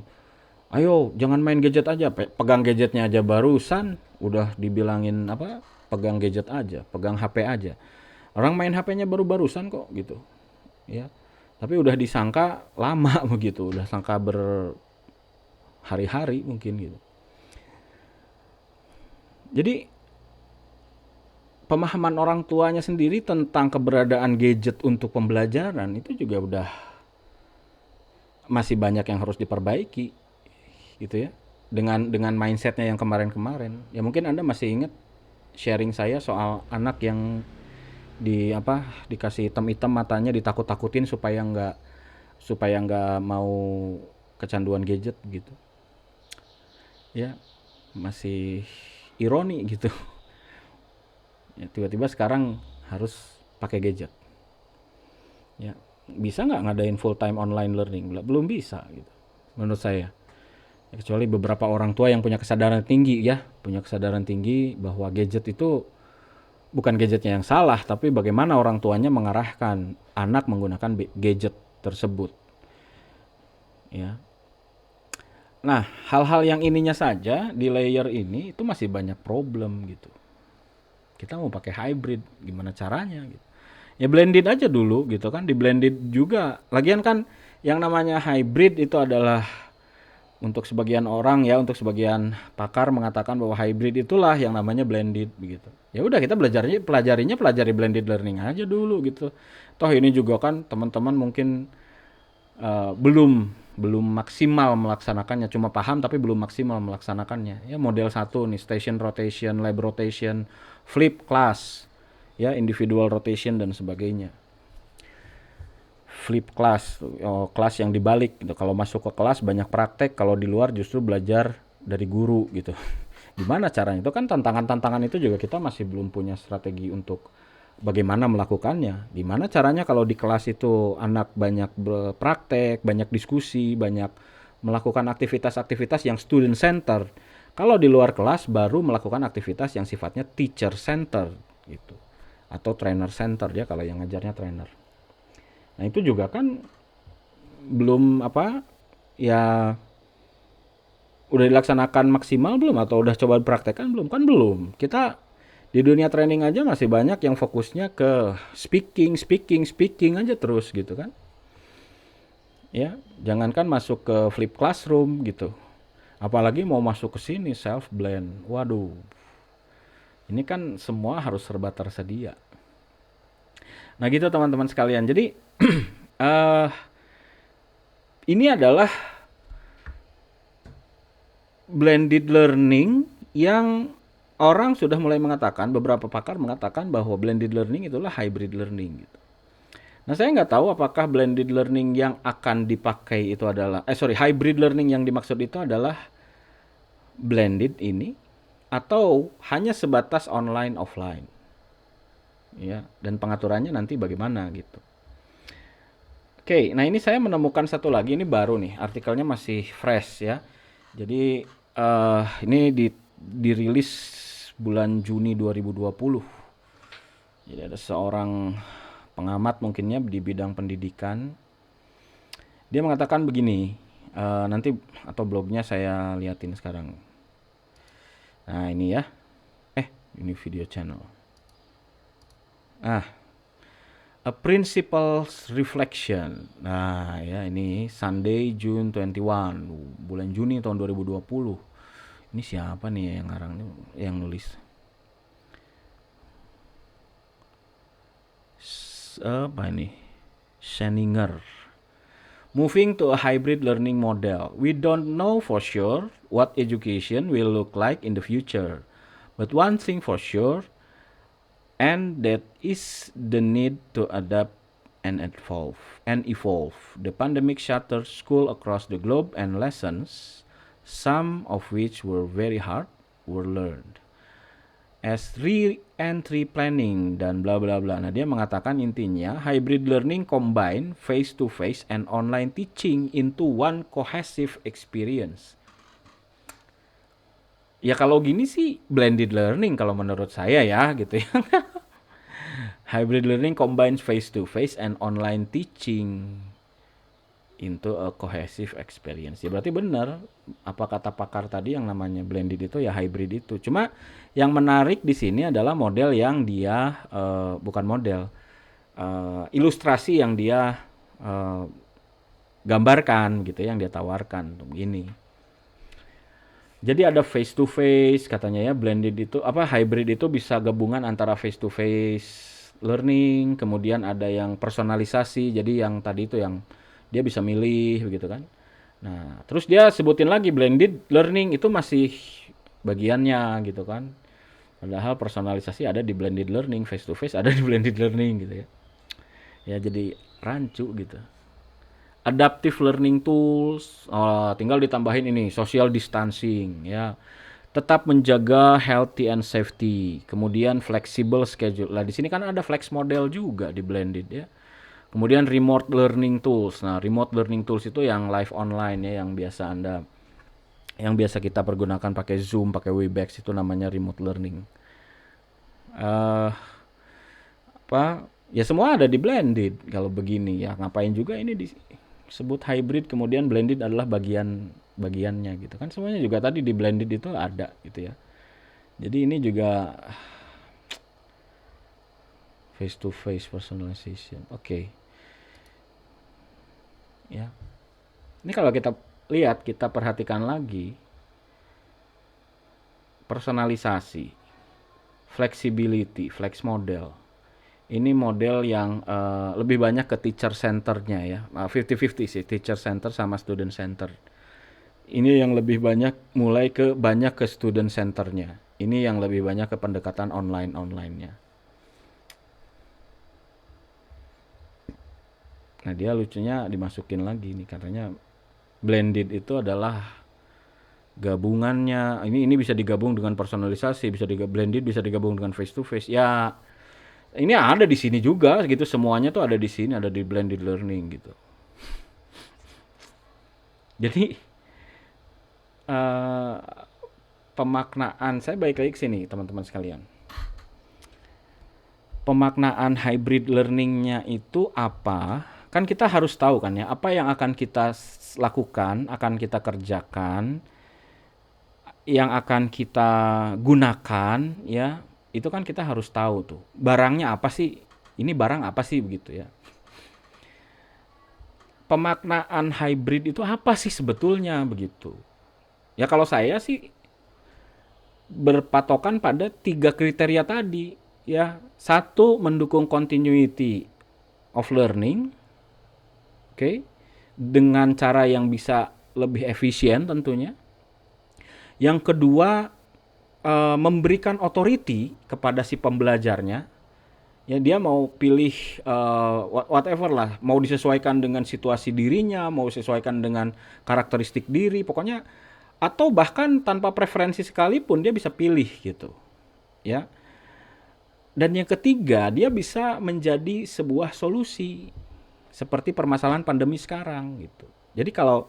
Speaker 1: ayo jangan main gadget aja, pegang gadgetnya aja barusan udah dibilangin apa, pegang gadget aja, pegang HP aja. Orang main HP-nya baru-barusan kok gitu ya, tapi udah disangka lama begitu, udah sangka berhari-hari mungkin gitu. Jadi pemahaman orang tuanya sendiri tentang keberadaan gadget untuk pembelajaran itu juga udah masih banyak yang harus diperbaiki gitu ya. Dengan mindsetnya yang kemarin-kemarin. Ya mungkin Anda masih ingat sharing saya soal anak yang dikasih hitam-hitam matanya, ditakut-takutin supaya nggak mau kecanduan gadget gitu. Ya, masih ironi gitu. Ya, tiba-tiba sekarang harus pakai gadget. Ya, bisa nggak ngadain full time online learning? Belum bisa gitu, menurut saya. Ya, kecuali beberapa orang tua yang punya kesadaran tinggi ya, punya kesadaran tinggi bahwa gadget itu bukan gadgetnya yang salah, tapi bagaimana orang tuanya mengarahkan anak menggunakan gadget tersebut. ya. Nah, hal-hal yang ininya saja di layer ini itu masih banyak problem gitu. Kita mau pakai hybrid, gimana caranya gitu. Ya blended aja dulu gitu kan, di blended juga. Lagian kan yang namanya hybrid itu adalah untuk sebagian orang ya, untuk sebagian pakar mengatakan bahwa hybrid itulah yang namanya blended begitu. Ya udah kita pelajari blended learning aja dulu gitu. Toh ini juga kan teman-teman mungkin belum belum maksimal melaksanakannya, cuma paham tapi belum maksimal melaksanakannya. Ya model satu nih, station rotation, lab rotation, flip class, ya individual rotation dan sebagainya. Flip class, oh, kelas yang dibalik gitu. Kalau masuk ke kelas banyak praktek, kalau di luar justru belajar dari guru gitu. Gimana caranya? Itu kan tantangan-tantangan itu juga kita masih belum punya strategi untuk bagaimana melakukannya. Gimana caranya kalau di kelas itu anak banyak berpraktek, banyak diskusi, banyak melakukan aktivitas-aktivitas yang student center. Kalau di luar kelas baru melakukan aktivitas yang sifatnya teacher center gitu. Atau trainer center ya kalau yang ngajarnya trainer. Nah, itu juga kan belum apa ya, udah dilaksanakan maksimal belum atau udah coba praktekkan belum? Kan belum. Kita di dunia training aja masih banyak yang fokusnya ke speaking, speaking, speaking aja terus gitu kan. Ya, jangankan masuk ke flip classroom gitu. Apalagi mau masuk ke sini self blend. Waduh. Ini kan semua harus serba tersedia. Nah, gitu teman-teman sekalian. Jadi eh ini adalah blended learning yang orang sudah mulai mengatakan, beberapa pakar mengatakan bahwa blended learning itulah hybrid learning gitu. Nah, saya nggak tahu apakah blended learning yang akan dipakai itu adalah, hybrid learning yang dimaksud itu adalah blended ini atau hanya sebatas online offline, ya. Dan pengaturannya nanti bagaimana gitu. Oke, nah ini saya menemukan satu lagi, ini baru nih, artikelnya masih fresh ya. Jadi ini dirilis bulan Juni 2020. Jadi ada seorang pengamat mungkinnya di bidang pendidikan. Dia mengatakan begini, nanti atau blognya saya liatin sekarang. Nah ini ya, ini video channel. A Principles Reflection. Nah ya ini Sunday June 21, bulan Juni tahun 2020. Ini siapa nih yang ngarang nih, yang nulis? Apa ini? Scheninger. Moving to a hybrid learning model. We don't know for sure what education will look like in the future. But one thing for sure, and that is the need to adapt and evolve. The pandemic shattered school across the globe and lessons, some of which were very hard, were learned. As re-entry planning dan bla bla bla. Nah, dia mengatakan intinya hybrid learning combine face to face and online teaching into one cohesive experience. Ya kalau gini sih blended learning kalau menurut saya ya gitu ya. Hybrid learning combines face to face and online teaching into a cohesive experience. Ya berarti benar apa kata pakar tadi, yang namanya blended itu ya hybrid itu. Cuma yang menarik di sini adalah model yang dia bukan model, ilustrasi yang dia gambarkan gitu, yang dia tawarkan begini. Jadi ada face to face katanya ya, blended itu apa, hybrid itu bisa gabungan antara face to face learning, kemudian ada yang personalisasi. Jadi yang tadi itu yang dia bisa milih begitu kan. Nah, terus dia sebutin lagi blended learning itu masih bagiannya gitu kan. Padahal personalisasi ada di blended learning, face to face ada di blended learning gitu ya. Ya jadi rancu gitu. Adaptive learning tools, tinggal ditambahin ini social distancing ya, tetap menjaga healthy and safety, kemudian flexible schedule. Lah di sini kan ada flex model juga di blended ya. Kemudian remote learning tools. Nah, remote learning tools itu yang live online ya, yang biasa kita pergunakan pakai Zoom, pakai Webex, itu namanya remote learning. eh apa ya, semua ada di blended. Kalau begini ya ngapain juga ini sebut hybrid kemudian blended adalah bagiannya gitu kan, semuanya juga tadi di blended itu ada gitu ya. Jadi ini juga face to face personalization. Oke. Ya. Ini kalau kita lihat, kita perhatikan lagi, personalisasi, flexibility, flex model. Ini model yang lebih banyak ke teacher centernya ya. 50-50 sih, teacher center sama student center. Ini yang lebih banyak banyak ke student centernya. Ini yang lebih banyak ke pendekatan online-nya. Nah, dia lucunya dimasukin lagi nih, katanya blended itu adalah gabungannya. Ini bisa digabung dengan personalisasi, blended bisa digabung dengan face to face. Ya, ini ada di sini juga gitu, semuanya tuh ada di sini, ada di blended learning gitu. Jadi pemaknaan, saya balik lagi ke sini teman-teman sekalian. Pemaknaan hybrid learningnya itu apa? Kan kita harus tahu kan ya, apa yang akan kita lakukan, akan kita kerjakan, yang akan kita gunakan ya, itu kan kita harus tahu tuh. Barangnya apa sih? Ini barang apa sih begitu ya. Pemaknaan hybrid itu apa sih sebetulnya begitu? Ya kalau saya sih berpatokan pada 3 kriteria tadi ya. Satu, mendukung continuity of learning. Oke. Dengan cara yang bisa lebih efisien tentunya. Yang kedua, memberikan authority kepada si pembelajarnya. Ya, dia mau pilih whatever lah, mau disesuaikan dengan situasi dirinya, mau disesuaikan dengan karakteristik diri, pokoknya, atau bahkan tanpa preferensi sekalipun dia bisa pilih gitu. Ya. Dan yang ketiga, dia bisa menjadi sebuah solusi seperti permasalahan pandemi sekarang gitu. Jadi kalau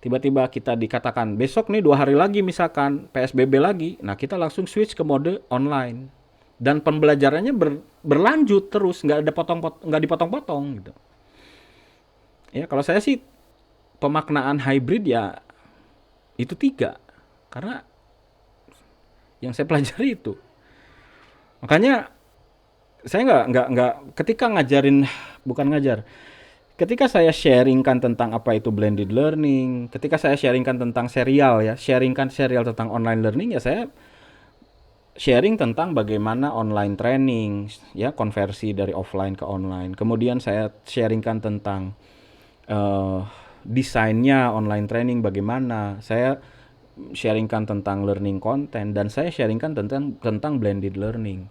Speaker 1: tiba-tiba kita dikatakan besok nih 2 hari lagi misalkan PSBB lagi, nah kita langsung switch ke mode online dan pembelajarannya berlanjut terus, nggak dipotong-potong gitu. Ya kalau saya sih pemaknaan hybrid ya itu 3, karena yang saya pelajari itu. Makanya saya nggak ketika bukan ngajar. Ketika saya sharingkan tentang apa itu blended learning, ketika saya sharingkan tentang serial tentang online learning, ya saya sharing tentang bagaimana online training, ya konversi dari offline ke online. Kemudian saya sharingkan tentang desainnya online training bagaimana. Saya sharingkan tentang learning content dan saya sharingkan tentang blended learning.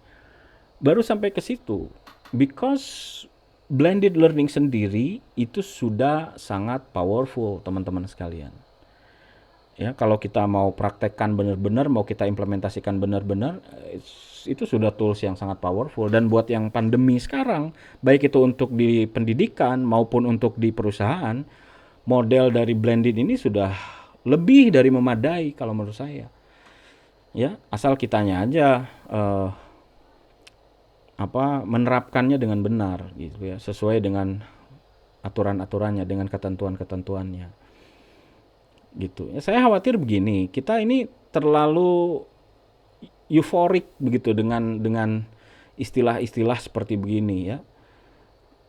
Speaker 1: Baru sampai ke situ, because blended learning sendiri itu sudah sangat powerful teman-teman sekalian. Ya, kalau kita mau praktekkan benar-benar, mau kita implementasikan benar-benar, itu sudah tools yang sangat powerful. Dan buat yang pandemi sekarang, baik itu untuk di pendidikan maupun untuk di perusahaan, model dari blended ini sudah lebih dari memadai kalau menurut saya. Ya, asal kitanya aja menerapkannya dengan benar gitu ya, sesuai dengan aturan-aturannya, dengan ketentuan-ketentuannya gitu ya. Saya khawatir begini, kita ini terlalu euforik begitu dengan istilah-istilah seperti begini ya.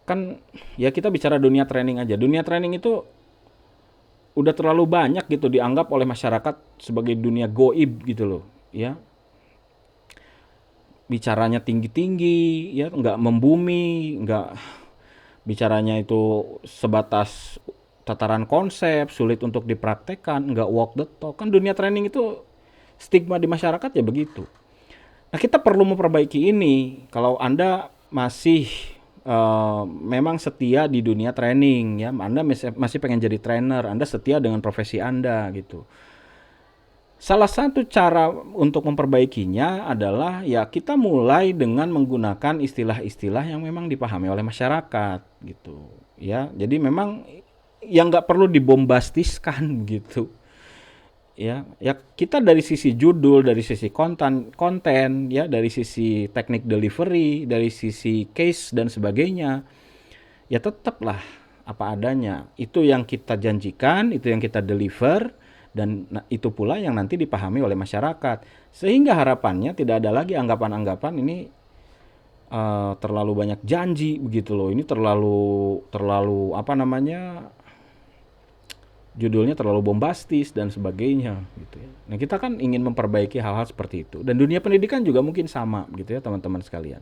Speaker 1: Kan ya kita bicara dunia training aja, dunia training itu udah terlalu banyak gitu dianggap oleh masyarakat sebagai dunia goib gitu loh ya. Bicaranya tinggi-tinggi ya, nggak membumi, nggak bicaranya itu sebatas tataran konsep, sulit untuk dipraktekkan, nggak walk the talk. Kan dunia training itu stigma di masyarakat ya begitu. Nah, kita perlu memperbaiki ini. Kalau Anda masih memang setia di dunia training ya, Anda masih pengen jadi trainer, Anda setia dengan profesi Anda gitu. Salah satu cara untuk memperbaikinya adalah ya kita mulai dengan menggunakan istilah-istilah yang memang dipahami oleh masyarakat gitu ya. Jadi memang yang nggak perlu dibombastiskan gitu ya. Ya kita dari sisi judul, dari sisi konten ya, dari sisi teknik delivery, dari sisi case dan sebagainya, ya tetaplah apa adanya. Itu yang kita janjikan, itu yang kita deliver, dan itu pula yang nanti dipahami oleh masyarakat. Sehingga harapannya tidak ada lagi anggapan-anggapan ini terlalu banyak janji begitu loh. Ini terlalu apa namanya? Judulnya terlalu bombastis dan sebagainya gitu ya. Nah, kita kan ingin memperbaiki hal-hal seperti itu. Dan dunia pendidikan juga mungkin sama gitu ya, teman-teman sekalian.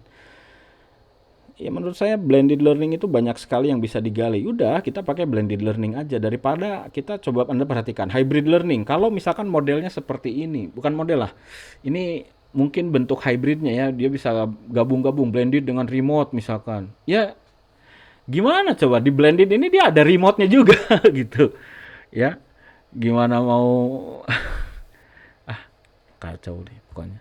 Speaker 1: Ya menurut saya blended learning itu banyak sekali yang bisa digali. Udah, kita pakai blended learning aja daripada kita coba Anda perhatikan hybrid learning. Kalau misalkan modelnya seperti ini, bukan model lah. Ini mungkin bentuk hybridnya ya, dia bisa gabung-gabung blended dengan remote misalkan. Ya, gimana coba di blended ini dia ada remote-nya juga gitu. Ya, gimana mau kacau deh pokoknya.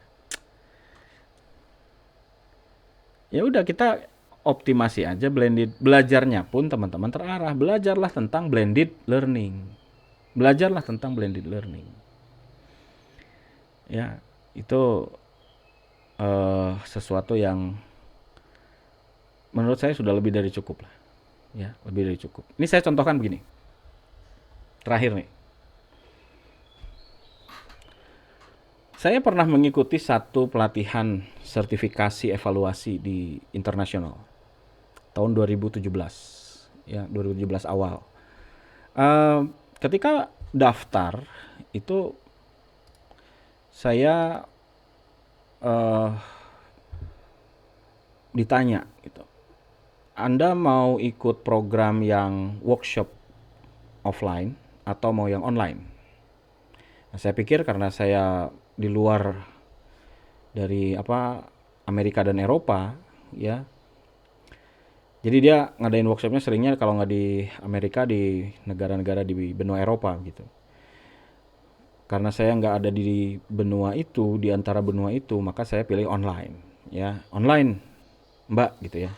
Speaker 1: Ya udah kita optimasi aja blended. Belajarnya pun teman-teman terarah. Belajarlah tentang blended learning. Belajarlah tentang blended learning. Ya, itu sesuatu yang menurut saya sudah lebih dari cukup lah. Ya, lebih dari cukup. Ini saya contohkan begini. Terakhir nih. Saya pernah mengikuti satu pelatihan sertifikasi evaluasi di internasional tahun 2017, ya 2017 awal. Ketika daftar itu saya ditanya gitu, Anda mau ikut program yang workshop offline atau mau yang online? Nah, saya pikir karena saya di luar dari Amerika dan Eropa ya, jadi dia ngadain workshopnya seringnya kalau nggak di Amerika di negara-negara di benua Eropa gitu. Karena saya nggak ada di benua itu, di antara benua itu, maka saya pilih online ya, online Mbak gitu ya.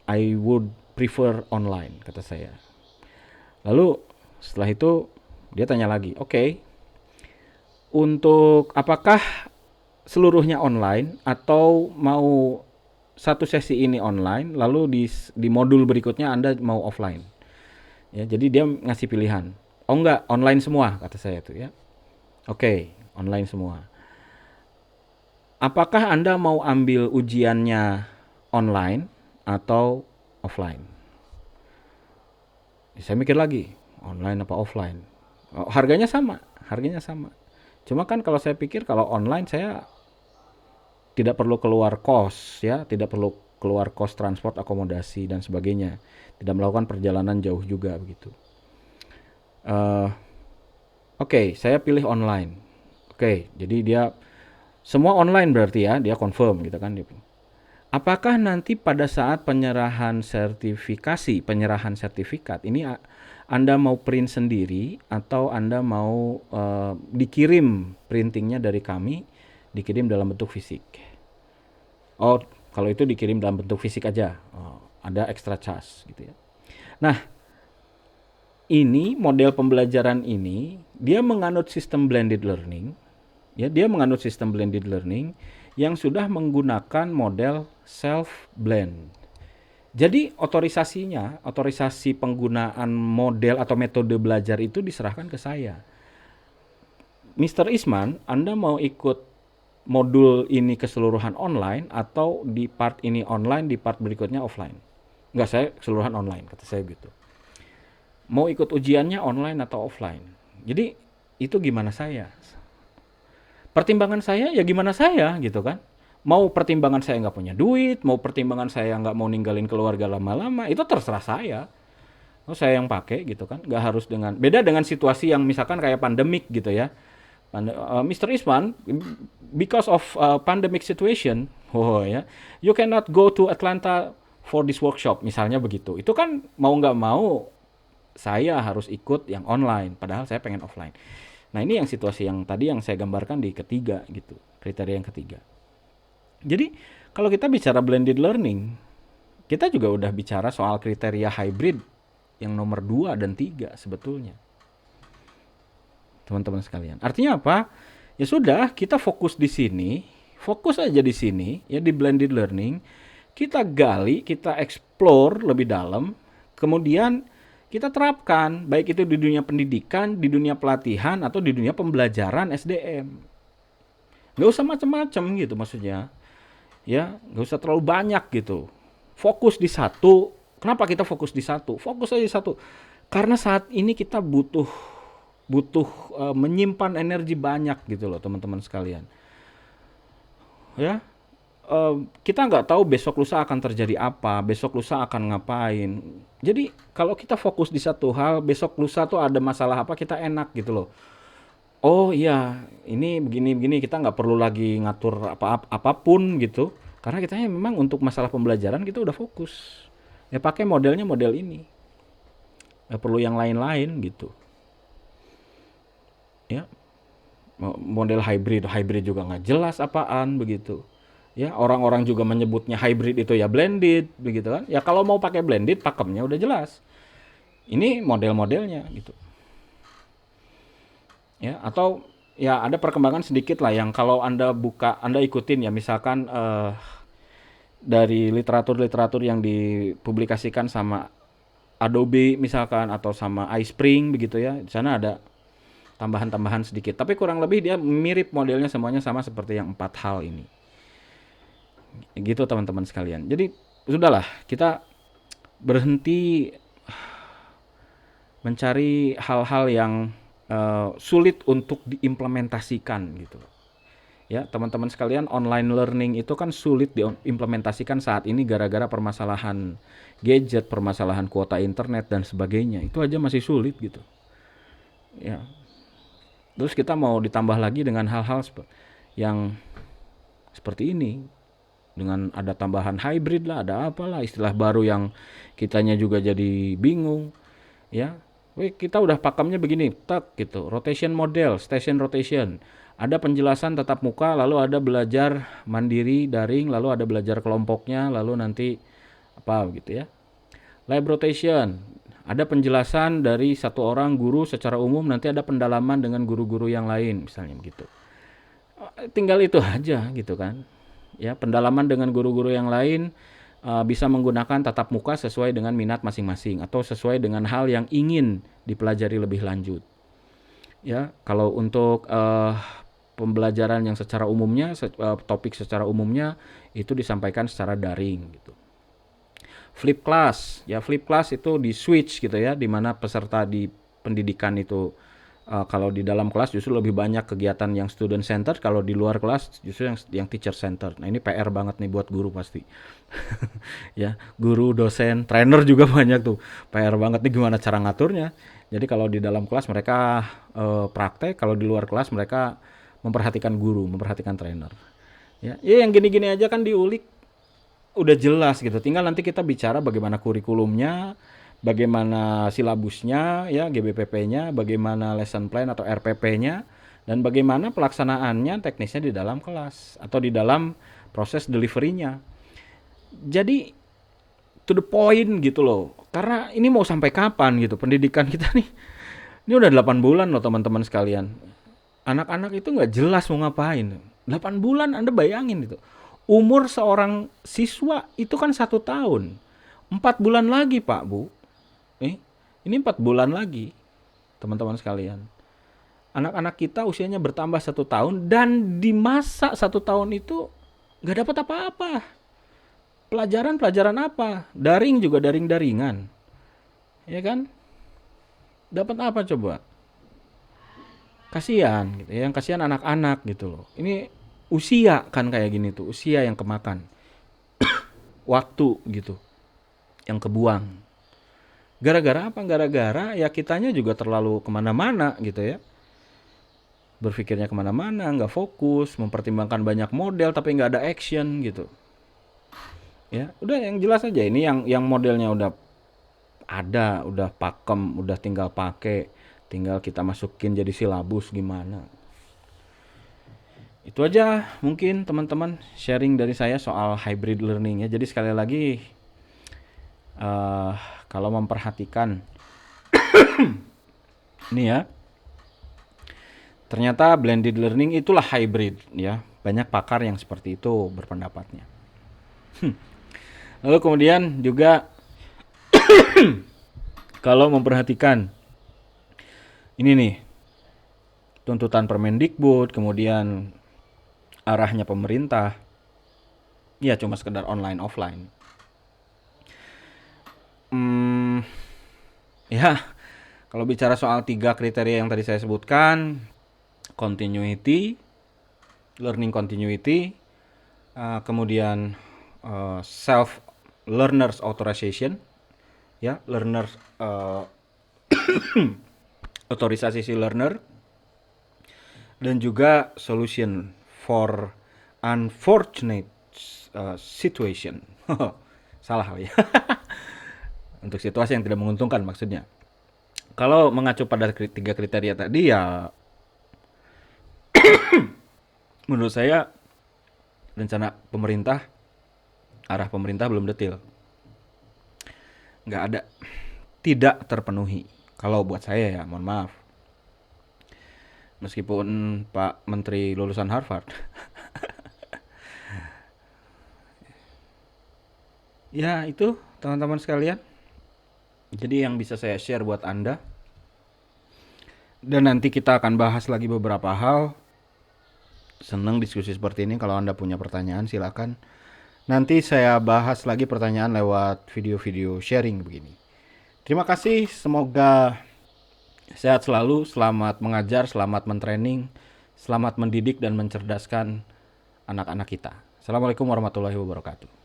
Speaker 1: I would prefer online kata saya. Lalu setelah itu dia tanya lagi, oke, untuk apakah seluruhnya online atau mau satu sesi ini online lalu di modul berikutnya Anda mau offline. Ya, jadi dia ngasih pilihan. Oh enggak, online semua kata saya tuh ya. Oke, online semua. Apakah Anda mau ambil ujiannya online atau offline? Ya, saya mikir lagi, online apa offline? Oh, harganya sama, harganya sama. Cuma kan kalau saya pikir kalau online saya tidak perlu keluar kos ya, tidak perlu keluar kos transport, akomodasi dan sebagainya. Tidak melakukan perjalanan jauh juga begitu. Oke, saya pilih online. Oke, jadi dia semua online berarti ya, dia confirm gitu kan. Apakah nanti pada saat penyerahan sertifikat ini Anda mau print sendiri atau Anda mau dikirim printingnya dari kami, dikirim dalam bentuk fisik? Oh, kalau itu dikirim dalam bentuk fisik aja, ada extra charge gitu ya. Nah, ini model pembelajaran ini dia menganut sistem blended learning, ya dia menganut sistem blended learning yang sudah menggunakan model self blend. Jadi otorisasi penggunaan model atau metode belajar itu diserahkan ke saya. Mr. Isman, Anda mau ikut modul ini keseluruhan online atau di part ini online, di part berikutnya offline? Enggak, saya keseluruhan online, kata saya gitu. Mau ikut ujiannya online atau offline? Jadi itu gimana saya? Pertimbangan saya ya gimana saya gitu kan? Mau pertimbangan saya nggak punya duit, mau pertimbangan saya nggak mau ninggalin keluarga lama-lama, itu terserah saya. Oh, saya yang pakai gitu kan, nggak harus dengan beda dengan situasi yang misalkan kayak pandemik gitu ya. Mr. Isman, because of pandemic situation, ya, you cannot go to Atlanta for this workshop, misalnya begitu. Itu kan mau nggak mau saya harus ikut yang online, padahal saya pengen offline. Nah ini yang situasi yang tadi yang saya gambarkan di ketiga gitu, kriteria yang ketiga. Jadi kalau kita bicara blended learning, kita juga udah bicara soal kriteria hybrid yang nomor 2 dan 3 sebetulnya. Teman-teman sekalian. Artinya apa? Ya sudah, kita fokus di sini, fokus aja di sini ya di blended learning. Kita gali, kita explore lebih dalam kemudian kita terapkan, baik itu di dunia pendidikan, di dunia pelatihan, atau di dunia pembelajaran SDM. Nggak usah macam-macam gitu maksudnya. Ya, nggak usah terlalu banyak gitu. Fokus di satu. Kenapa kita fokus di satu? Fokus aja di satu. Karena saat ini kita butuh butuh menyimpan energi banyak gitu loh teman-teman sekalian. Ya, kita nggak tahu besok lusa akan terjadi apa, besok lusa akan ngapain. Jadi kalau kita fokus di satu hal, besok lusa tuh ada masalah apa kita enak gitu loh. Oh iya, ini begini-begini, kita nggak perlu lagi ngatur apapun gitu. Karena kita memang untuk masalah pembelajaran kita udah fokus. Ya pakai modelnya model ini. Nggak perlu yang lain-lain gitu. Ya, model hybrid, hybrid juga nggak jelas apaan begitu. Ya, orang-orang juga menyebutnya hybrid itu ya blended begitu kan. Ya kalau mau pakai blended, pakemnya udah jelas. Ini model-modelnya gitu. Ya, atau ya ada perkembangan sedikit lah yang kalau Anda buka, Anda ikutin ya, misalkan dari literatur-literatur yang dipublikasikan sama Adobe misalkan atau sama iSpring begitu ya. Di sana ada tambahan-tambahan sedikit. Tapi kurang lebih dia mirip modelnya, semuanya sama seperti yang 4 hal ini. Gitu teman-teman sekalian. Jadi sudahlah, kita berhenti mencari hal-hal yang sulit untuk diimplementasikan gitu. Ya, teman-teman sekalian, online learning itu kan sulit diimplementasikan saat ini gara-gara permasalahan gadget, permasalahan kuota internet dan sebagainya. Itu aja masih sulit gitu. Ya. Terus kita mau ditambah lagi dengan hal-hal yang seperti ini. Dengan ada tambahan hybrid lah, ada apalah istilah baru yang kitanya juga jadi bingung. Ya. Kita udah pakemnya begini, tak gitu. Rotation model, station rotation. Ada penjelasan tatap muka, lalu ada belajar mandiri daring, lalu ada belajar kelompoknya, lalu nanti apa gitu ya. Lab rotation, ada penjelasan dari satu orang guru secara umum, nanti ada pendalaman dengan guru-guru yang lain misalnya begitu. Tinggal itu aja gitu kan. Ya, pendalaman dengan guru-guru yang lain bisa menggunakan tatap muka sesuai dengan minat masing-masing atau sesuai dengan hal yang ingin dipelajari lebih lanjut. Ya, kalau untuk pembelajaran yang secara umumnya, topik secara umumnya itu disampaikan secara daring gitu. Flip class, ya flip class itu di switch gitu ya, di mana peserta di pendidikan itu kalau di dalam kelas justru lebih banyak kegiatan yang student center, kalau di luar kelas justru yang teacher center. Nah ini PR banget nih buat guru pasti. Ya, guru, dosen, trainer juga banyak tuh. PR banget nih gimana cara ngaturnya. Jadi kalau di dalam kelas mereka praktek, kalau di luar kelas mereka memperhatikan guru, memperhatikan trainer. Ya, yang gini-gini aja kan diulik udah jelas gitu. Tinggal nanti kita bicara bagaimana kurikulumnya, bagaimana silabusnya, ya GBPP-nya, bagaimana lesson plan atau RPP-nya, dan bagaimana pelaksanaannya teknisnya di dalam kelas atau di dalam proses delivery-nya. Jadi to the point gitu loh. Karena ini mau sampai kapan gitu pendidikan kita nih. Ini udah 8 bulan loh teman-teman sekalian. Anak-anak itu nggak jelas mau ngapain. 8 bulan Anda bayangin itu. Umur seorang siswa itu kan 1 tahun. 4 bulan lagi Pak Bu. Ini 4 bulan lagi teman-teman sekalian. Anak-anak kita usianya bertambah 1 tahun dan di masa 1 tahun itu nggak dapat apa-apa. Pelajaran apa? Daring juga daring-daringan. Ya kan? Dapat apa coba? Kasihan gitu. Yang kasihan anak-anak gitu loh. Ini usia kan kayak gini tuh, usia yang kemakan. Waktu gitu. Yang kebuang. Gara-gara apa? Gara-gara ya kitanya juga terlalu kemana-mana gitu ya. Berpikirnya kemana-mana, nggak fokus, mempertimbangkan banyak model tapi nggak ada action gitu. Ya, udah yang jelas aja ini yang modelnya udah ada, udah pakem, udah tinggal pakai, tinggal kita masukin jadi silabus gimana. Itu aja mungkin teman-teman sharing dari saya soal hybrid learning ya. Jadi sekali lagi kalau memperhatikan ini ya, ternyata blended learning itulah hybrid ya. Banyak pakar yang seperti itu berpendapatnya. Lalu kemudian juga Kalau memperhatikan ini nih, tuntutan Permendikbud, kemudian arahnya pemerintah, ya cuma sekedar online offline. Ya, kalau bicara soal 3 kriteria yang tadi saya sebutkan, continuity, learning continuity, kemudian self learners authorization, ya, learners otorisasi si learner, dan juga solution for unfortunate situation. Salah kali ya. Untuk situasi yang tidak menguntungkan maksudnya. Kalau mengacu pada 3 kriteria tadi ya, menurut saya rencana pemerintah, arah pemerintah belum detail. Nggak ada, tidak terpenuhi. Kalau buat saya ya, mohon maaf. Meskipun Pak Menteri lulusan Harvard. Ya itu teman-teman sekalian. Jadi yang bisa saya share buat Anda. Dan nanti kita akan bahas lagi beberapa hal. Senang diskusi seperti ini. Kalau Anda punya pertanyaan silakan. Nanti saya bahas lagi pertanyaan lewat video-video sharing begini. Terima kasih, semoga sehat selalu, selamat mengajar, selamat mentraining, selamat mendidik dan mencerdaskan anak-anak kita. Assalamualaikum warahmatullahi wabarakatuh.